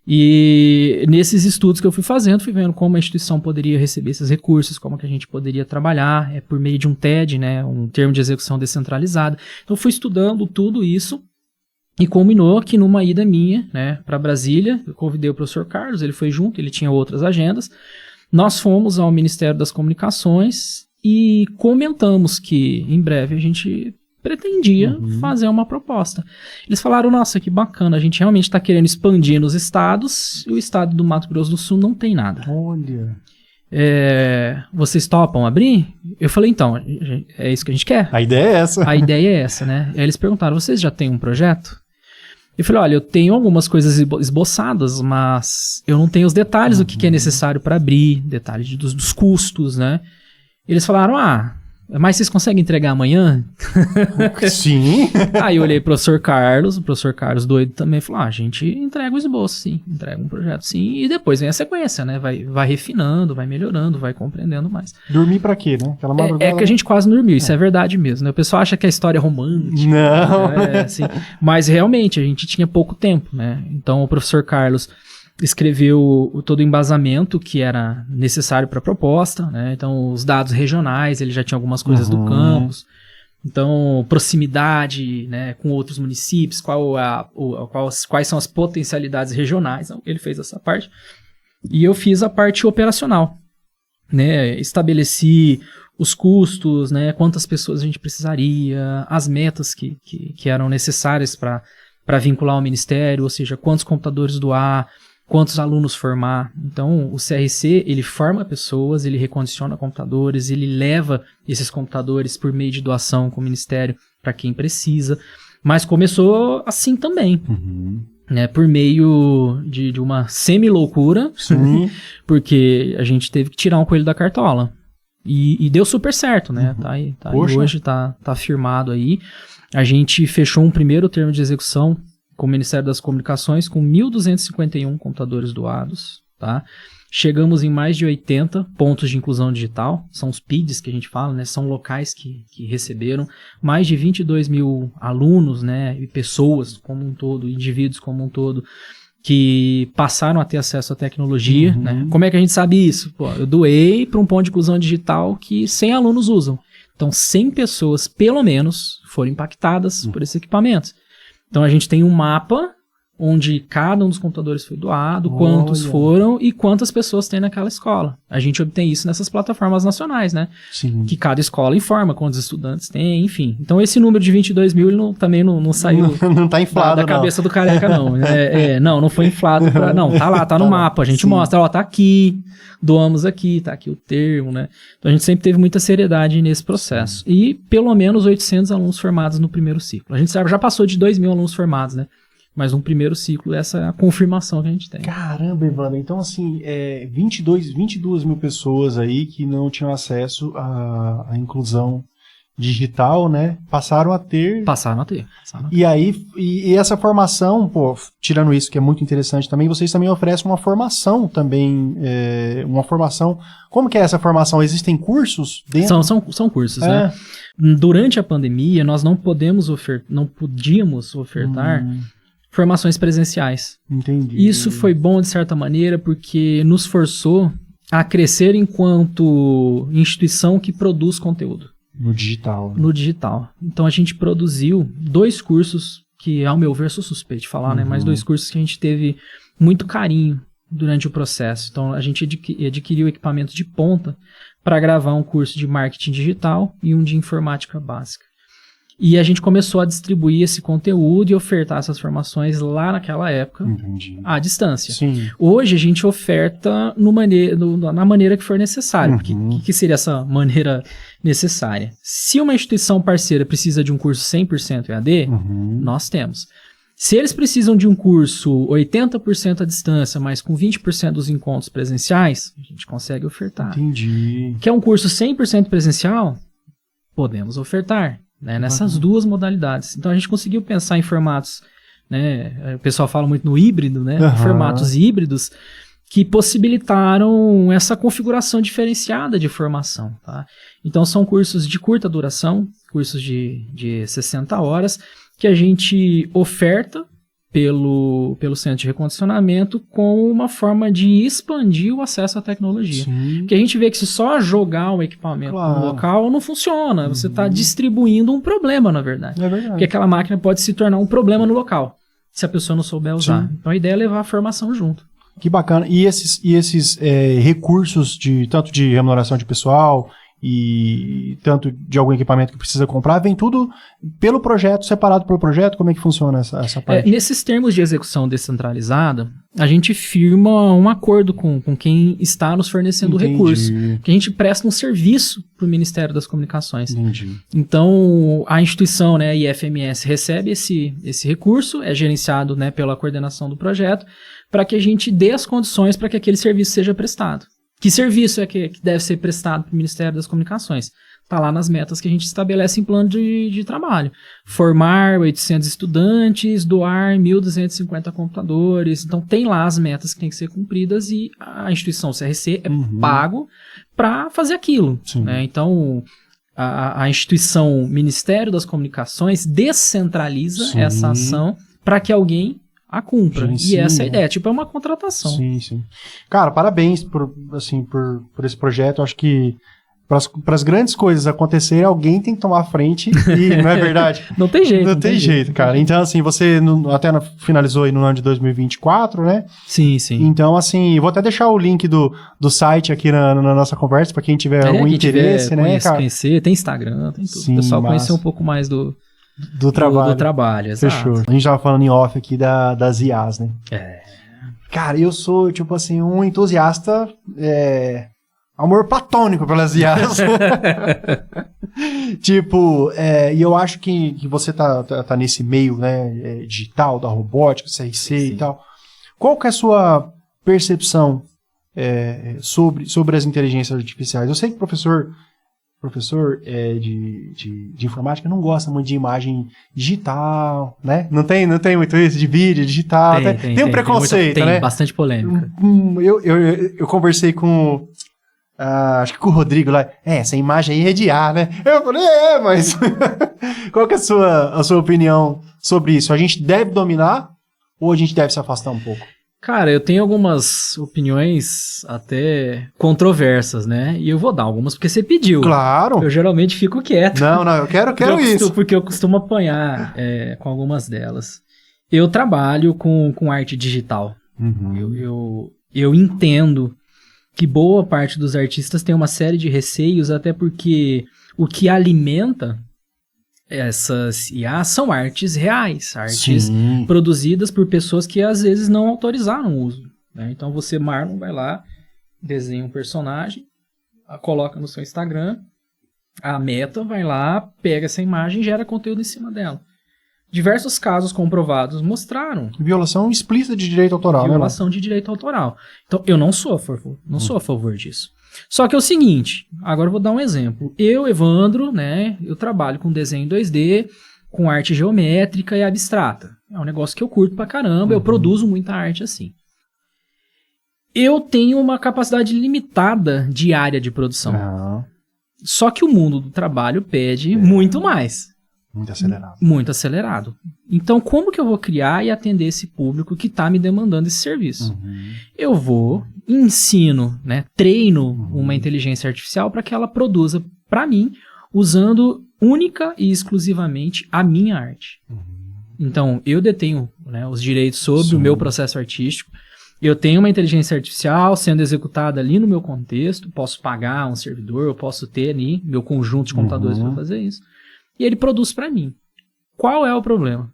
E nesses estudos que eu fui fazendo, fui vendo como a instituição poderia receber esses recursos, como que a gente poderia trabalhar, por meio de um TED, né? Um termo de execução descentralizada. Então fui estudando tudo isso e culminou que numa ida minha, né, para Brasília, eu convidei o professor Carlos, ele foi junto, ele tinha outras agendas. Nós fomos ao Ministério das Comunicações e comentamos que em breve a gente pretendia fazer uma proposta. Eles falaram, nossa, que bacana, a gente realmente está querendo expandir nos estados e o estado do Mato Grosso do Sul não tem nada. Olha. Vocês topam abrir? Eu falei, então, é isso que a gente quer. A ideia é essa. A ideia é essa, né? Aí eles perguntaram, vocês já têm um projeto? Eu falei, olha, eu tenho algumas coisas esboçadas, mas eu não tenho os detalhes do que é necessário para abrir, detalhes dos custos, né? Eles falaram, mas vocês conseguem entregar amanhã? Sim. Aí eu olhei pro o professor Carlos doido também, falou, a gente entrega o esboço, sim, entrega um projeto, sim, e depois vem a sequência, né? Vai refinando, vai melhorando, vai compreendendo mais. Dormir pra quê, né? Aquela é que a gente quase não dormiu, isso é verdade mesmo, né? O pessoal acha que a história é romântica. Não. Né? Assim, mas realmente, a gente tinha pouco tempo, né? Então o professor Carlos escreveu todo o embasamento que era necessário para a proposta, né? Então os dados regionais, ele já tinha algumas coisas do campus, então proximidade, né, com outros municípios, quais são as potencialidades regionais, então, ele fez essa parte, e eu fiz a parte operacional, né? Estabeleci os custos, né, quantas pessoas a gente precisaria, as metas que eram necessárias para vincular ao Ministério, ou seja, quantos computadores doar, quantos alunos formar. Então, o CRC, ele forma pessoas, ele recondiciona computadores, ele leva esses computadores por meio de doação com o Ministério para quem precisa. Mas começou assim também, né, por meio de uma semi-loucura, porque a gente teve que tirar um coelho da cartola. E deu super certo, né? Tá aí hoje, tá firmado aí. A gente fechou um primeiro termo de execução com o Ministério das Comunicações, com 1.251 computadores doados, tá? Chegamos em mais de 80 pontos de inclusão digital, são os PIDs que a gente fala, né? São locais que receberam mais de 22 mil alunos, né? E pessoas como um todo, indivíduos como um todo, que passaram a ter acesso à tecnologia, né? Como é que a gente sabe isso? Pô, eu doei para um ponto de inclusão digital que 100 alunos usam. Então, 100 pessoas, pelo menos, foram impactadas por esses equipamentos. Então a gente tem um mapa onde cada um dos computadores foi doado, quantos foram e quantas pessoas tem naquela escola. A gente obtém isso nessas plataformas nacionais, né? Sim. Que cada escola informa quantos estudantes tem, enfim. Então esse número de 22 mil ele também não saiu não tá inflado, da cabeça do careca, não. Não foi inflado. Não, tá lá, tá no mapa. A gente mostra, ó, tá aqui, doamos aqui, tá aqui o termo, né? Então a gente sempre teve muita seriedade nesse processo. E pelo menos 800 alunos formados no primeiro ciclo. A gente já passou de 2 mil alunos formados, né? Mas no primeiro ciclo, essa é a confirmação que a gente tem. Caramba, Evandro. Então, assim, 22 mil pessoas aí que não tinham acesso à inclusão digital, né? Passaram a ter. E aí, e essa formação, pô, tirando isso que é muito interessante também, vocês também oferecem uma formação também, uma formação. Como que é essa formação? Existem cursos dentro? São cursos, né? Durante a pandemia, nós não podíamos ofertar formações presenciais. Entendi. Isso foi bom de certa maneira porque nos forçou a crescer enquanto instituição que produz conteúdo. No digital. No digital. Então a gente produziu 2 cursos que, ao meu ver, sou suspeito de falar, né? Mas 2 cursos que a gente teve muito carinho durante o processo. Então a gente adquiriu equipamento de ponta para gravar um curso de marketing digital e um de informática básica. E a gente começou a distribuir esse conteúdo e ofertar essas formações lá naquela época, à distância. Sim. Hoje a gente oferta na maneira que for necessário. O que seria essa maneira necessária? Se uma instituição parceira precisa de um curso 100% EAD, nós temos. Se eles precisam de um curso 80% à distância, mas com 20% dos encontros presenciais, a gente consegue ofertar. Entendi. Quer um curso 100% presencial? Podemos ofertar, né, nessas duas modalidades. Então a gente conseguiu pensar em formatos, né, o pessoal fala muito no híbrido, né, formatos híbridos, que possibilitaram essa configuração diferenciada de formação. Tá? Então são cursos de curta duração, cursos de 60 horas, que a gente oferta pelo centro de recondicionamento com uma forma de expandir o acesso à tecnologia. Sim. Porque a gente vê que se só jogar o equipamento no local não funciona. Você está distribuindo um problema, na verdade. É verdade. Porque aquela máquina pode se tornar um problema no local, se a pessoa não souber usar. Sim. Então a ideia é levar a formação junto. Que bacana. E esses recursos tanto de remuneração de pessoal e tanto de algum equipamento que precisa comprar, vem tudo pelo projeto, separado pelo projeto? Como é que funciona essa parte? Nesses termos de execução descentralizada, a gente firma um acordo com quem está nos fornecendo o recurso, que a gente presta um serviço para o Ministério das Comunicações. Entendi. Então, a instituição, né, a IFMS, recebe esse recurso, é gerenciado, né, pela coordenação do projeto, para que a gente dê as condições para que aquele serviço seja prestado. Que serviço é que deve ser prestado para o Ministério das Comunicações? Está lá nas metas que a gente estabelece em plano de trabalho. Formar 800 estudantes, doar 1.250 computadores. Então, tem lá as metas que têm que ser cumpridas e a instituição CRC é pago para fazer aquilo. Né? Então, a instituição Ministério das Comunicações descentraliza essa ação para que alguém a cumpra. E essa é a ideia. Tipo, é uma contratação. Sim, sim. Cara, parabéns por esse projeto. Eu acho que para as grandes coisas acontecerem, alguém tem que tomar a frente e não é verdade? Não tem jeito. Não tem jeito, cara. Então, assim, você até finalizou aí no ano de 2024, né? Sim, sim. Então, assim, vou até deixar o link do site aqui na nossa conversa, para quem tiver algum interesse, né, cara? Conhecer, tem Instagram, tem tudo. Sim, o pessoal conhecer um pouco mais do trabalho, exato. Fechou. A gente tava falando em off aqui das IAs, né? Cara, eu sou, tipo assim, um entusiasta, amor platônico pelas IAs. Tipo, e eu acho que você tá nesse meio, né, digital, da robótica, CRC e tal. Qual que é a sua percepção sobre as inteligências artificiais? Eu sei que professor de informática não gosta muito de imagem digital, né? Não tem muito isso de vídeo digital. Tem um preconceito, né? Tem bastante polêmica. Eu conversei com acho que com o Rodrigo lá. Essa imagem aí é de ar, né? Eu falei, mas qual que é a sua opinião sobre isso? A gente deve dominar ou a gente deve se afastar um pouco? Cara, eu tenho algumas opiniões até controversas, né? E eu vou dar algumas porque você pediu. Claro. Eu geralmente fico quieto. Não, eu quero isso. Porque eu costumo apanhar com algumas delas. Eu trabalho com arte digital. Eu entendo que boa parte dos artistas tem uma série de receios, até porque o que alimenta essas IAs são artes reais, artes produzidas por pessoas que às vezes não autorizaram o uso. Né? Então você, Marlon, vai lá, desenha um personagem, coloca no seu Instagram, a Meta vai lá, pega essa imagem e gera conteúdo em cima dela. Diversos casos comprovados mostraram violação explícita de direito autoral. Violação de direito autoral. Então eu não sou a favor disso. Só que é o seguinte, agora eu vou dar um exemplo. Eu, Evandro, né, eu trabalho com desenho 2D, com arte geométrica e abstrata. É um negócio que eu curto pra caramba, eu produzo muita arte assim. Eu tenho uma capacidade limitada de área de produção. Só que o mundo do trabalho pede muito mais. Muito acelerado. Muito acelerado. Então, como que eu vou criar e atender esse público que está me demandando esse serviço? Eu vou, ensino, né, treino uma inteligência artificial para que ela produza para mim, usando única e exclusivamente a minha arte. Então, eu detenho, né, os direitos sobre o meu processo artístico. Eu tenho uma inteligência artificial sendo executada ali no meu contexto. Posso pagar um servidor, eu posso ter ali meu conjunto de computadores para fazer isso. E ele produz para mim. Qual é o problema?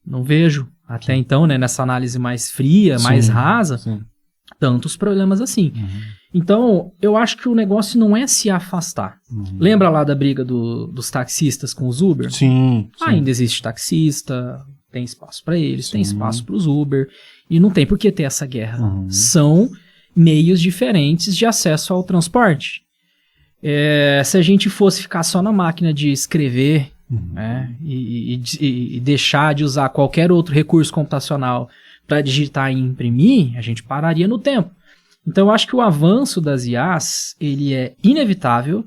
Não vejo, até então, né, nessa análise mais fria, mais rasa, tantos problemas assim. Então, eu acho que o negócio não é se afastar. Lembra lá da briga dos taxistas com os Uber? Sim. Ainda existe taxista, Tem espaço para eles, tem espaço para os Uber, e não tem por que ter essa guerra. São meios diferentes de acesso ao transporte. Se a gente fosse ficar só na máquina de escrever, né, e deixar de usar qualquer outro recurso computacional para digitar e imprimir, a gente pararia no tempo. Então eu acho que o avanço das IAs, ele é inevitável,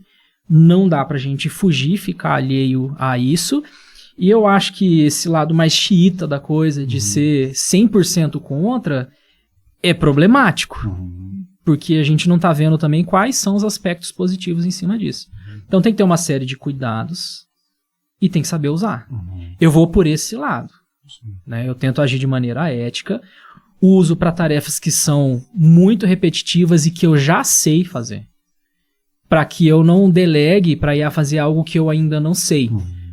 não dá pra gente fugir, ficar alheio a isso, e eu acho que esse lado mais xiita da coisa, de ser 100% contra, é problemático, porque a gente não tá vendo também quais são os aspectos positivos em cima disso. Então tem que ter uma série de cuidados e tem que saber usar. Eu vou por esse lado, né? Eu tento agir de maneira ética, uso para tarefas que são muito repetitivas e que eu já sei fazer, para que eu não delegue para IA fazer algo que eu ainda não sei.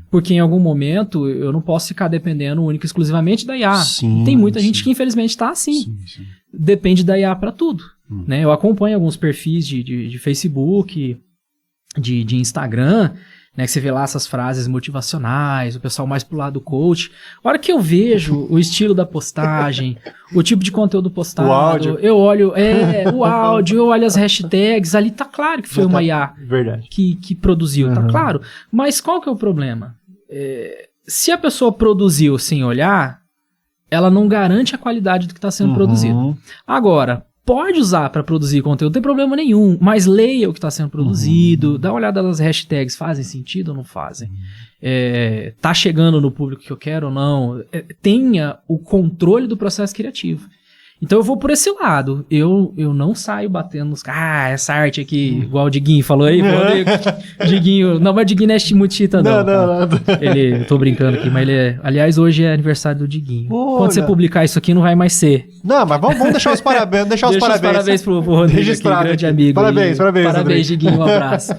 Porque em algum momento eu não posso ficar dependendo única e exclusivamente da IA. Tem muita gente que infelizmente está assim. Depende da IA para tudo. Né? Eu acompanho alguns perfis de Facebook, de Instagram, né, que você vê lá essas frases motivacionais, o pessoal mais pro lado do coach. A hora que eu vejo o estilo da postagem, o tipo de conteúdo postado, eu olho o áudio, eu olho as hashtags, ali tá claro que foi uma IA que produziu, tá claro. Mas qual que é o problema? Se a pessoa produziu sem olhar, ela não garante a qualidade do que está sendo produzido. Agora, pode usar para produzir conteúdo, não tem problema nenhum, mas leia o que está sendo produzido, dá uma olhada nas hashtags, fazem sentido ou não fazem? Tá chegando no público que eu quero ou não? Tenha o controle do processo criativo. Então eu vou por esse lado, eu não saio batendo nos essa arte aqui, igual o Diguinho falou aí, Diguinho, não, mas o Diguinho não é muito chita não. Não. Tô brincando aqui, mas aliás, hoje é aniversário do Diguinho. Quando você publicar isso aqui, não vai mais ser. Não, mas vamos deixar os parabéns, deixa os parabéns pro Rodrigo aqui, grande amigo. Parabéns, Diguinho, um abraço.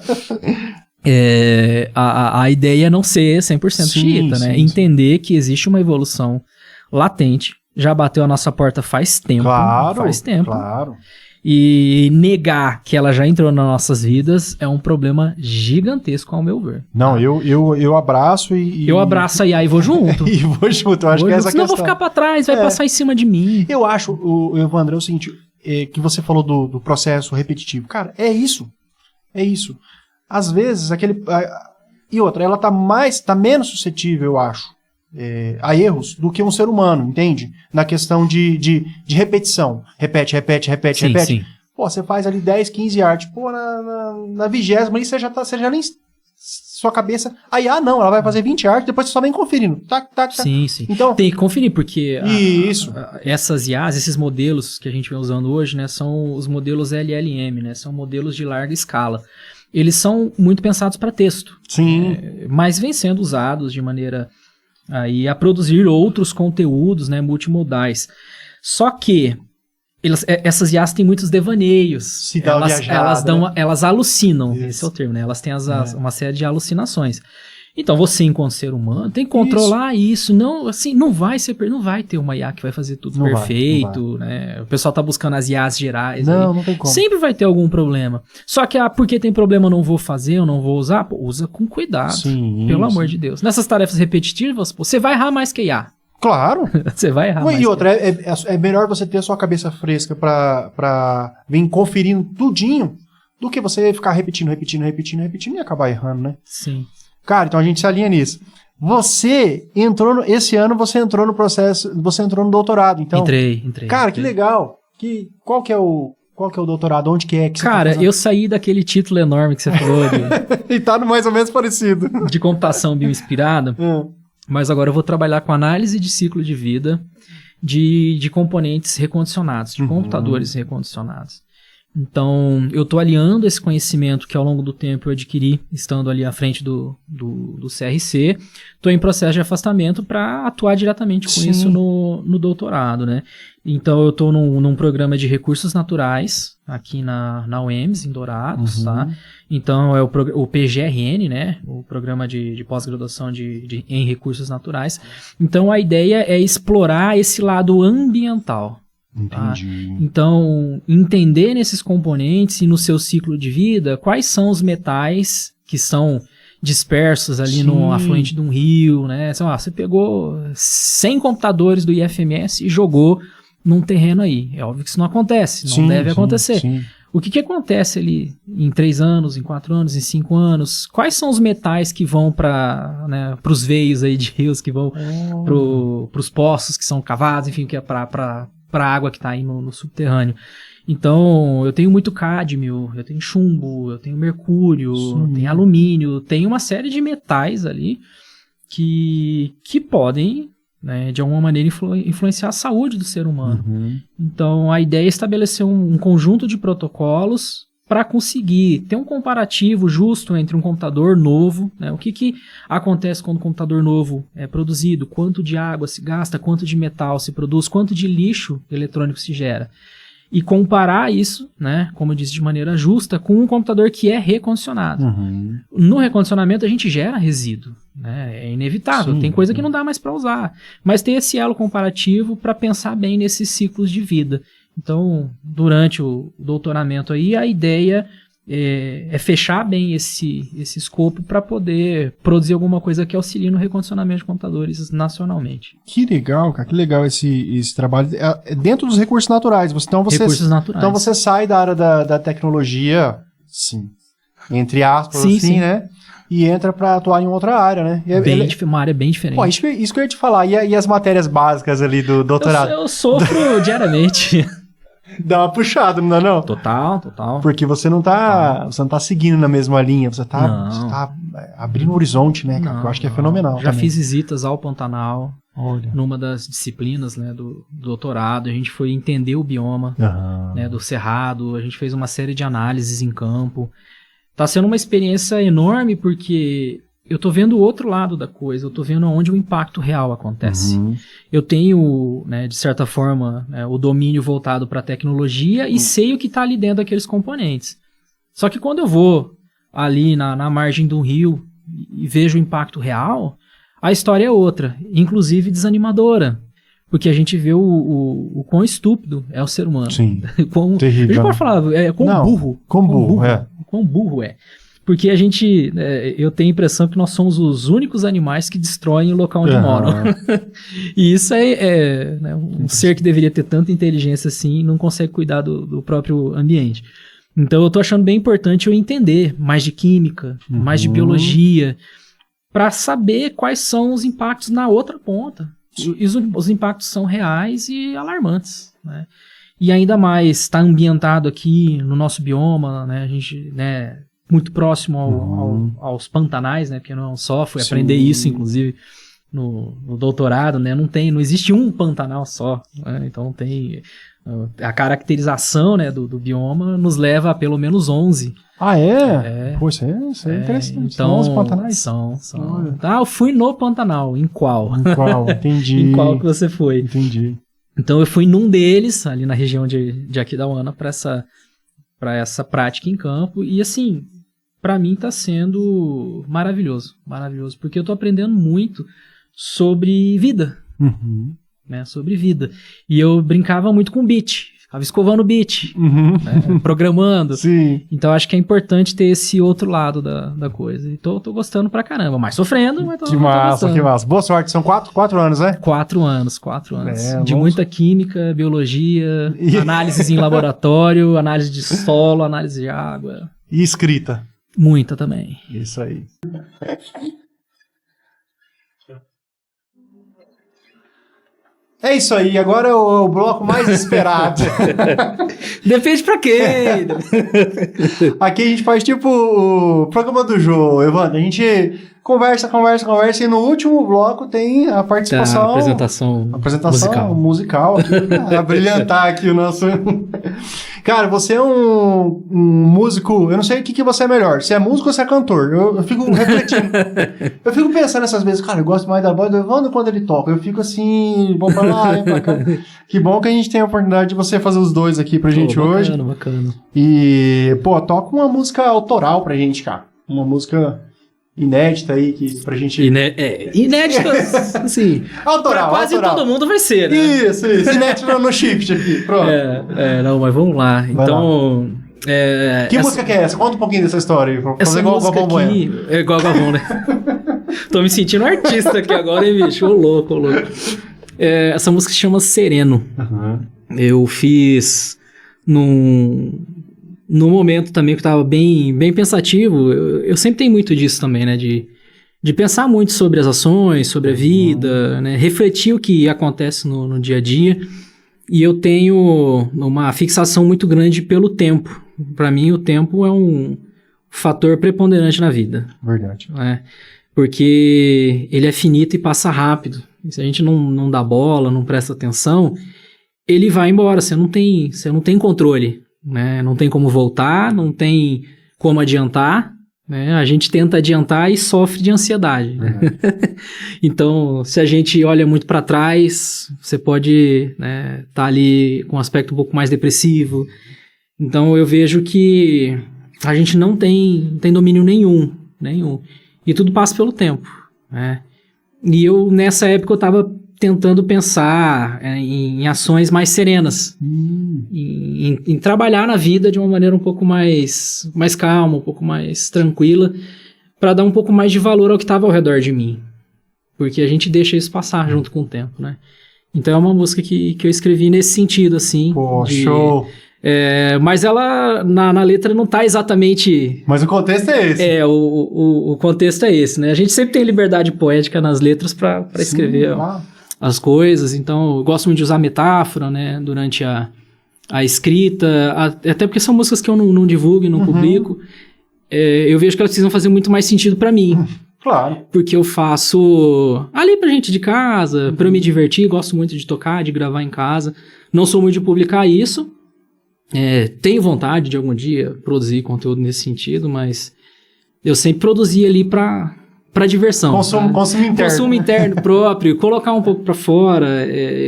A ideia é não ser 100% chita, né? Entender que existe uma evolução latente, já bateu a nossa porta faz tempo. Claro. E negar que ela já entrou nas nossas vidas é um problema gigantesco, ao meu ver. Não, eu abraço Eu abraço a IA e vou junto. Eu acho que é essa questão. Senão eu vou ficar pra trás, vai passar em cima de mim. Eu acho, Evandro, é o seguinte, que você falou do processo repetitivo. Cara, é isso. Às vezes, e outra, ela tá menos suscetível, eu acho, a erros do que um ser humano, entende? Na questão de repetição. Repete. Sim. Pô, você faz ali 10, 15 artes. Pô, na 20ª ali você já nem... Sua cabeça... Aí, não, ela vai fazer 20 artes, depois você só vem conferindo. Tá. Sim. Então, tem que conferir, porque isso. Essas IAs, esses modelos que a gente vem usando hoje, né, são os modelos LLM, né? São modelos de larga escala. Eles são muito pensados para texto. Sim. Mas vêm sendo usados de maneira... aí a produzir outros conteúdos, né, multimodais. Só que essas IAs têm muitos devaneios. Elas alucinam, esse é o termo, né? Elas têm uma série de alucinações. Então você, enquanto ser humano, tem que controlar isso. Não, assim, não vai ter uma IA que vai fazer tudo perfeito, né? O pessoal tá buscando as IAs gerais. Não tem como. Sempre vai ter algum problema. Só que porque tem problema eu não vou fazer, eu não vou usar, usa com cuidado. Sim, pelo amor de Deus. Nessas tarefas repetitivas, você vai errar mais que IA. Claro. Você vai errar mais. E outra, é melhor você ter a sua cabeça fresca pra vir conferindo tudinho do que você ficar repetindo e acabar errando, né? Sim. Cara, então a gente se alinha nisso. Esse ano você entrou no processo, você entrou no doutorado, então. Entrei. Cara, que legal. Qual que é o doutorado? Onde que é que você Cara, eu saí daquele título enorme que você falou e tá mais ou menos parecido. De computação bioinspirada, mas agora eu vou trabalhar com análise de ciclo de vida de componentes recondicionados, de computadores recondicionados. Então, eu estou aliando esse conhecimento que ao longo do tempo eu adquiri, estando ali à frente do CRC, estou em processo de afastamento para atuar diretamente com isso no doutorado, né? Então, eu estou num programa de recursos naturais, aqui na UEMS, em Dourados, tá? Então, é o PGRN, né? O Programa de Pós-Graduação em Recursos Naturais. Então, a ideia é explorar esse lado ambiental. Entendi. Então, entender nesses componentes e no seu ciclo de vida quais são os metais que são dispersos ali no afluente de um rio, né? Sei lá, você pegou 100 computadores do IFMS e jogou num terreno aí. É óbvio que isso não acontece, não deve acontecer. Sim. O que acontece ali em 3 anos, em 4 anos, em 5 anos? Quais são os metais que vão para, né, os veios aí de rios, que vão para os poços que são cavados, enfim, que é para a água que está aí no subterrâneo? Então, eu tenho muito cádmio, eu tenho chumbo, eu tenho mercúrio, eu tenho alumínio, tem uma série de metais ali que podem, né, de alguma maneira influenciar a saúde do ser humano. Então, a ideia é estabelecer um conjunto de protocolos para conseguir ter um comparativo justo entre um computador novo, né, o que acontece quando um computador novo é produzido, quanto de água se gasta, quanto de metal se produz, quanto de lixo eletrônico se gera. E comparar isso, né, como eu disse, de maneira justa, com um computador que é recondicionado. No recondicionamento a gente gera resíduo, né, é inevitável, tem coisa que não dá mais para usar. Mas tem esse elo comparativo para pensar bem nesses ciclos de vida. Então, durante o doutoramento aí, a ideia é fechar bem esse escopo para poder produzir alguma coisa que auxilie no recondicionamento de computadores nacionalmente. Que legal, cara, que legal esse trabalho. Dentro dos recursos naturais. Recursos naturais. Então você sai da área da tecnologia, sim, entre aspas, sim. Né? E entra para atuar em outra área, né? Uma área bem diferente. Pô, isso que eu ia te falar. E as matérias básicas ali do doutorado? Eu sofro diariamente. Dá uma puxada, não dá não? Total. Porque você não tá seguindo na mesma linha, você tá abrindo um horizonte, né, cara? Que eu acho que é fenomenal. Já fiz visitas ao Pantanal, numa das disciplinas, né, do doutorado. A gente foi entender o bioma, né, do Cerrado, a gente fez uma série de análises em campo. Tá sendo uma experiência enorme porque eu tô vendo o outro lado da coisa, eu tô vendo onde o impacto real acontece. Eu tenho, né, de certa forma, né, o domínio voltado para a tecnologia e sei o que está ali dentro daqueles componentes. Só que quando eu vou ali na margem do rio e vejo o impacto real, a história é outra, inclusive desanimadora. Porque a gente vê o quão estúpido é o ser humano. Sim, terrível. A gente pode falar, quão burro é. Porque eu tenho a impressão que nós somos os únicos animais que destroem o local onde moram. E isso né, um ser que deveria ter tanta inteligência assim não consegue cuidar do próprio ambiente. Então eu tô achando bem importante eu entender mais de química, mais de biologia, para saber quais são os impactos na outra ponta. E os impactos são reais e alarmantes, né? E ainda mais está ambientado aqui no nosso bioma, né? A gente, né, muito próximo aos pantanais, né? Porque não só fui aprender isso, inclusive, no doutorado, né? Não existe um Pantanal só, né? Então tem a caracterização, né, do bioma nos leva a pelo menos 11. Ah, é? Pô, isso é interessante. Então, 11 Pantanais? São. Eu fui no Pantanal. Em qual? Entendi. Em qual que você foi? Entendi. Então eu fui num deles, ali na região de Aquidauana, para essa prática em campo. E assim, para mim tá sendo maravilhoso, porque eu tô aprendendo muito sobre vida, né, sobre vida. E eu brincava muito com beat, ficava escovando beat, né, programando. Sim. Então acho que é importante ter esse outro lado da coisa. E tô gostando pra caramba, mas sofrendo, mas tô gostando. Que massa. Boa sorte, são 4 anos, né? 4 anos. De muita química, biologia, análises em laboratório, análise de solo, análise de água. E escrita. Muita também. Isso aí. É isso aí, agora é o bloco mais esperado. Depende pra quê? Aqui a gente faz tipo o programa do Jô, Evandro. A gente conversa e no último bloco tem a participação... A apresentação musical aqui, a brilhantar aqui o nosso... Cara, você é um músico... Eu não sei o que você é melhor. Se é músico ou se é cantor. Eu fico refletindo. Eu fico pensando essas vezes. Cara, eu gosto mais da voz do Evandro quando ele toca. Eu fico assim... Bom pra lá, hein, pra cá. Que bom que a gente tem a oportunidade de você fazer os dois aqui pra gente hoje. Bacana. E, toca uma música autoral pra gente, cara. Uma música... inédita aí, que pra gente... Inédita, assim... Autoral, quase autoral. Todo mundo vai ser, né? Isso. Inédita no shift aqui, pronto. Não, mas vamos lá. Então, Que música que é essa? Conta um pouquinho dessa história aí. Fazer igual o Galvão Bueno. É igual o Galvão, né? Tô me sentindo artista aqui agora, hein, bicho? Ô louco. Essa música se chama Sereno. Uhum. Eu fiz num momento também que eu tava bem pensativo. Eu sempre tenho muito disso também, né? De pensar muito sobre as ações, sobre a vida, né? Refletir o que acontece no dia a dia. E eu tenho uma fixação muito grande pelo tempo. Para mim, o tempo é um fator preponderante na vida. Verdade. Né? Porque ele é finito e passa rápido. E se a gente não dá bola, não presta atenção, ele vai embora. Você não tem controle. Né? Não tem como voltar, não tem como adiantar. Né? A gente tenta adiantar e sofre de ansiedade. Né? Então, se a gente olha muito para trás, você pode tá ali com um aspecto um pouco mais depressivo. Então, eu vejo que a gente não tem domínio nenhum. E tudo passa pelo tempo. Né? E nessa época, eu estava tentando pensar em ações mais serenas, em trabalhar na vida de uma maneira um pouco mais calma, um pouco mais tranquila, para dar um pouco mais de valor ao que estava ao redor de mim, porque a gente deixa isso passar junto com o tempo, né? Então é uma música que eu escrevi nesse sentido, assim. Pô, show! Mas ela, na letra, não tá exatamente... Mas o contexto é esse. O contexto é esse, né? A gente sempre tem liberdade poética nas letras para escrever as coisas, então eu gosto muito de usar metáfora, né, durante a escrita, até porque são músicas que eu não divulgo e não publico. Eu vejo que elas precisam fazer muito mais sentido para mim. Claro. Porque eu faço ali pra gente de casa, pra eu me divertir, gosto muito de tocar, de gravar em casa. Não sou muito de publicar isso. Tenho vontade de algum dia produzir conteúdo nesse sentido, mas eu sempre produzi ali pra diversão. Consumo interno. Consumo interno próprio, colocar um pouco pra fora.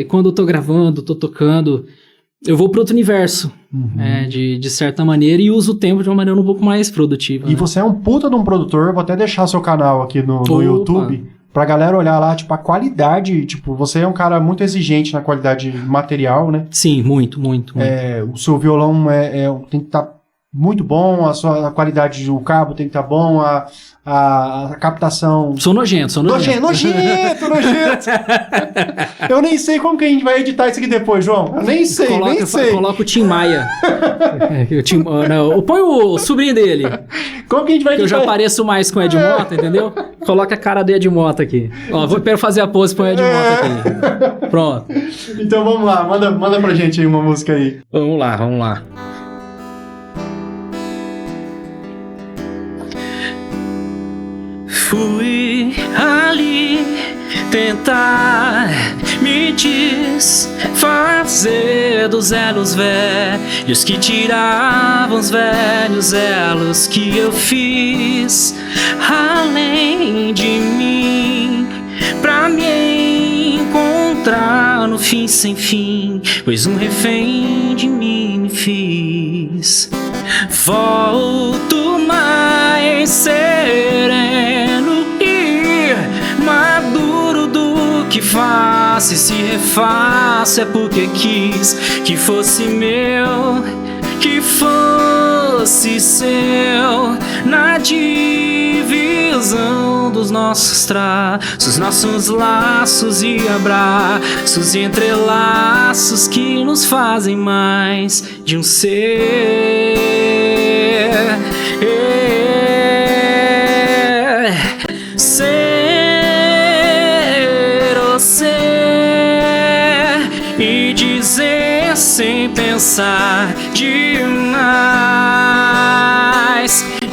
Quando eu tô gravando, tô tocando, eu vou para outro universo, de certa maneira, e uso o tempo de uma maneira um pouco mais produtiva. E você é um puta de um produtor, vou até deixar seu canal aqui no YouTube, pra galera olhar lá, tipo, a qualidade, tipo, você é um cara muito exigente na qualidade material, né? Sim, muito. O seu violão tem que estar muito bom, a qualidade do cabo tem que estar bom, a captação... Sou nojento. Nojento! Eu nem sei como que a gente vai editar isso aqui depois, João. Eu nem sei. Coloca o Tim Maia. Põe o sobrinho dele. Como que a gente vai editar? Eu já pareço mais com o Ed Mota, entendeu? Coloca a cara do Ed Mota aqui. Quero fazer a pose com o Ed Mota aqui. Pronto. Então vamos lá, manda pra gente aí uma música aí. Vamos lá. Fui ali tentar me desfazer dos elos velhos que tiravam os velhos elos que eu fiz além de mim, pra me encontrar no fim sem fim, pois um refém de mim me fiz. Volto mais sereno e maduro do que faço, e se refaço é porque quis que fosse meu, que fosse seu, na divisão dos nossos traços, nossos laços e abraços, e entrelaços que nos fazem mais de um ser. E dizer sem pensar demais,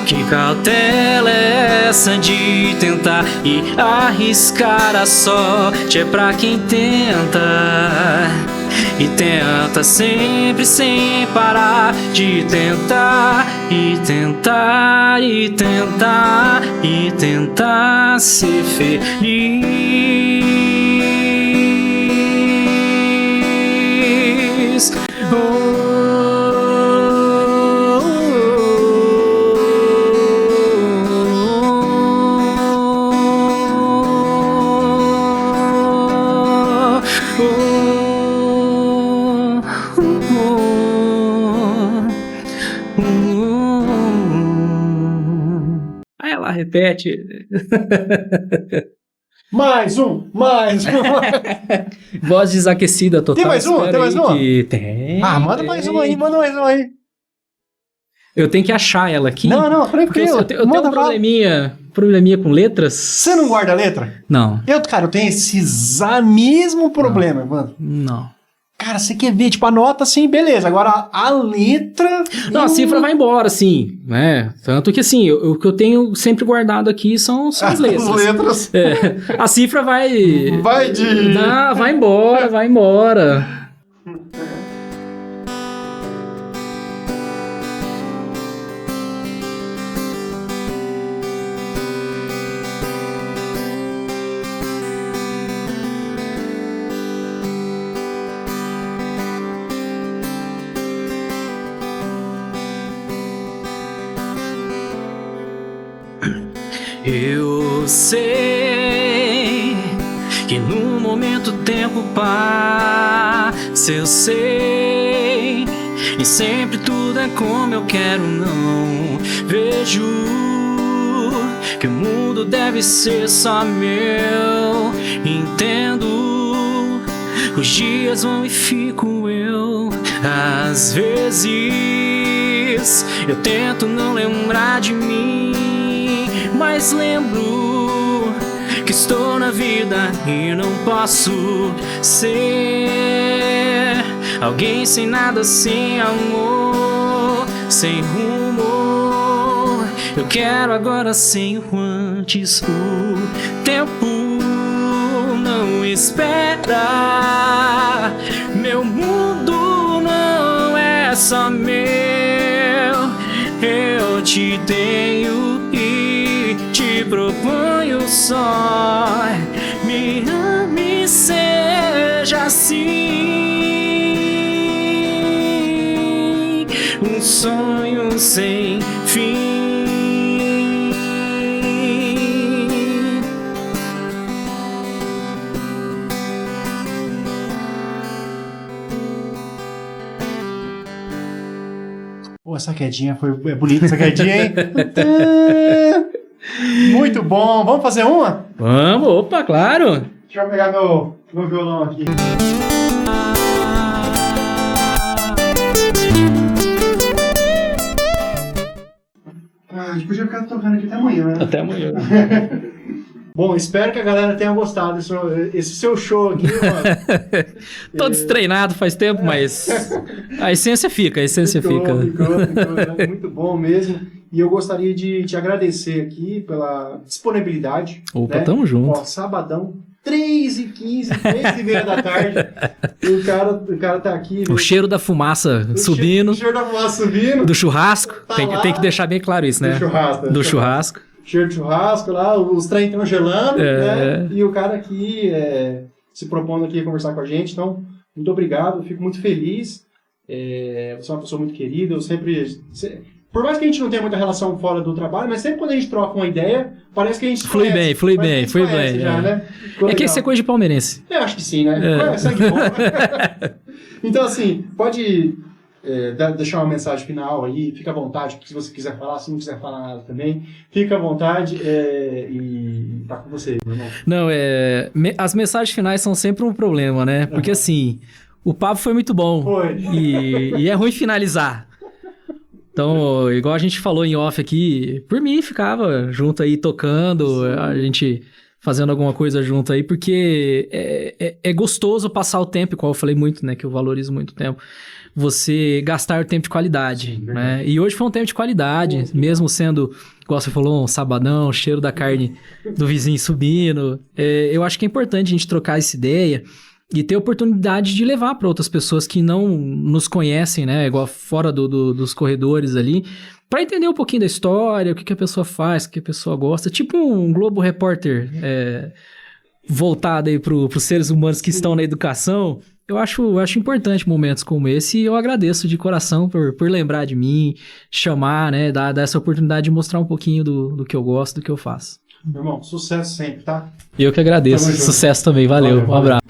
que cautela é essa de tentar e arriscar a sorte, é pra quem tenta e tenta sempre sem parar de tentar e tentar e tentar e tentar ser feliz. lá, repete. Mais um. Voz desaquecida total. Tem mais um? Tem. Manda mais um aí. Eu tenho que achar ela aqui. Não, porque eu tenho um probleminha com letras. Você não guarda a letra? Não. Eu tenho esse mesmo problema, mano. Não. Cara, você quer ver, tipo, a nota, assim, beleza. Agora, a letra... Não, a cifra vai embora, assim, né? Tanto que, assim, o que eu tenho sempre guardado aqui são as letras. As letras. A cifra vai... Não, vai embora. Eu sei que no momento o tempo passa, eu sei, e sempre tudo é como eu quero, não vejo que o mundo deve ser só meu, entendo, os dias vão e fico eu, às vezes eu tento não lembrar de mim, mas lembro que estou na vida e não posso ser alguém sem nada, sem amor, sem rumo. Eu quero agora sem o antes, o tempo não espera. Meu mundo não é só meu, eu te tenho. Te proponho só, me ame, seja assim, um sonho sem fim. Pô, essa quedinha é bonita, essa quedinha, hein? Muito bom. Vamos fazer uma? Vamos, opa, claro. Deixa eu pegar meu violão aqui. A gente podia ficar tocando aqui até amanhã, né? Até amanhã. Bom, espero que a galera tenha gostado desse seu show aqui, mano. Tô destreinado faz tempo, mas a essência fica, Ficou, muito bom mesmo. E eu gostaria de te agradecer aqui pela disponibilidade. Opa, tamo junto. Ó, sabadão, 3h15, 3h30 da tarde. O cara tá aqui. O cheiro da fumaça subindo. O cheiro da fumaça subindo. Do churrasco. Tá tem que deixar bem claro isso, né? Do churrasco. Cheiro de churrasco lá, os trem estão gelando, né? E o cara aqui se propondo aqui a conversar com a gente. Então, muito obrigado, eu fico muito feliz. Você é uma pessoa muito querida, eu sempre... Por mais que a gente não tenha muita relação fora do trabalho, mas sempre quando a gente troca uma ideia, parece que a gente flui bem. Já, né? É que isso é coisa de palmeirense. Eu acho que sim, né? Segue bom. Então, assim, pode deixar uma mensagem final aí, fica à vontade, se você quiser falar, se não quiser falar nada também, fica à vontade e tá com você, meu irmão. Não, as mensagens finais são sempre um problema, né? Porque assim, o papo foi muito bom. Foi. E é ruim finalizar. Então, igual a gente falou em off aqui, por mim ficava junto aí tocando, a gente fazendo alguma coisa junto aí, porque é gostoso passar o tempo, igual eu falei muito, né, que eu valorizo muito o tempo, você gastar o tempo de qualidade, sim, né? E hoje foi um tempo de qualidade, mesmo sendo, igual você falou, um sabadão, cheiro da carne do vizinho subindo. Eu acho que é importante a gente trocar essa ideia e ter a oportunidade de levar para outras pessoas que não nos conhecem, né? Igual fora dos corredores ali, para entender um pouquinho da história, o que a pessoa faz, o que a pessoa gosta. Tipo um Globo Repórter voltado aí para os seres humanos que estão na educação. Eu acho importante momentos como esse e eu agradeço de coração por lembrar de mim, chamar, né? Dar essa oportunidade de mostrar um pouquinho do que eu gosto, do que eu faço. Meu irmão, sucesso sempre, tá? Eu que agradeço. Sucesso também. Valeu. Um abraço.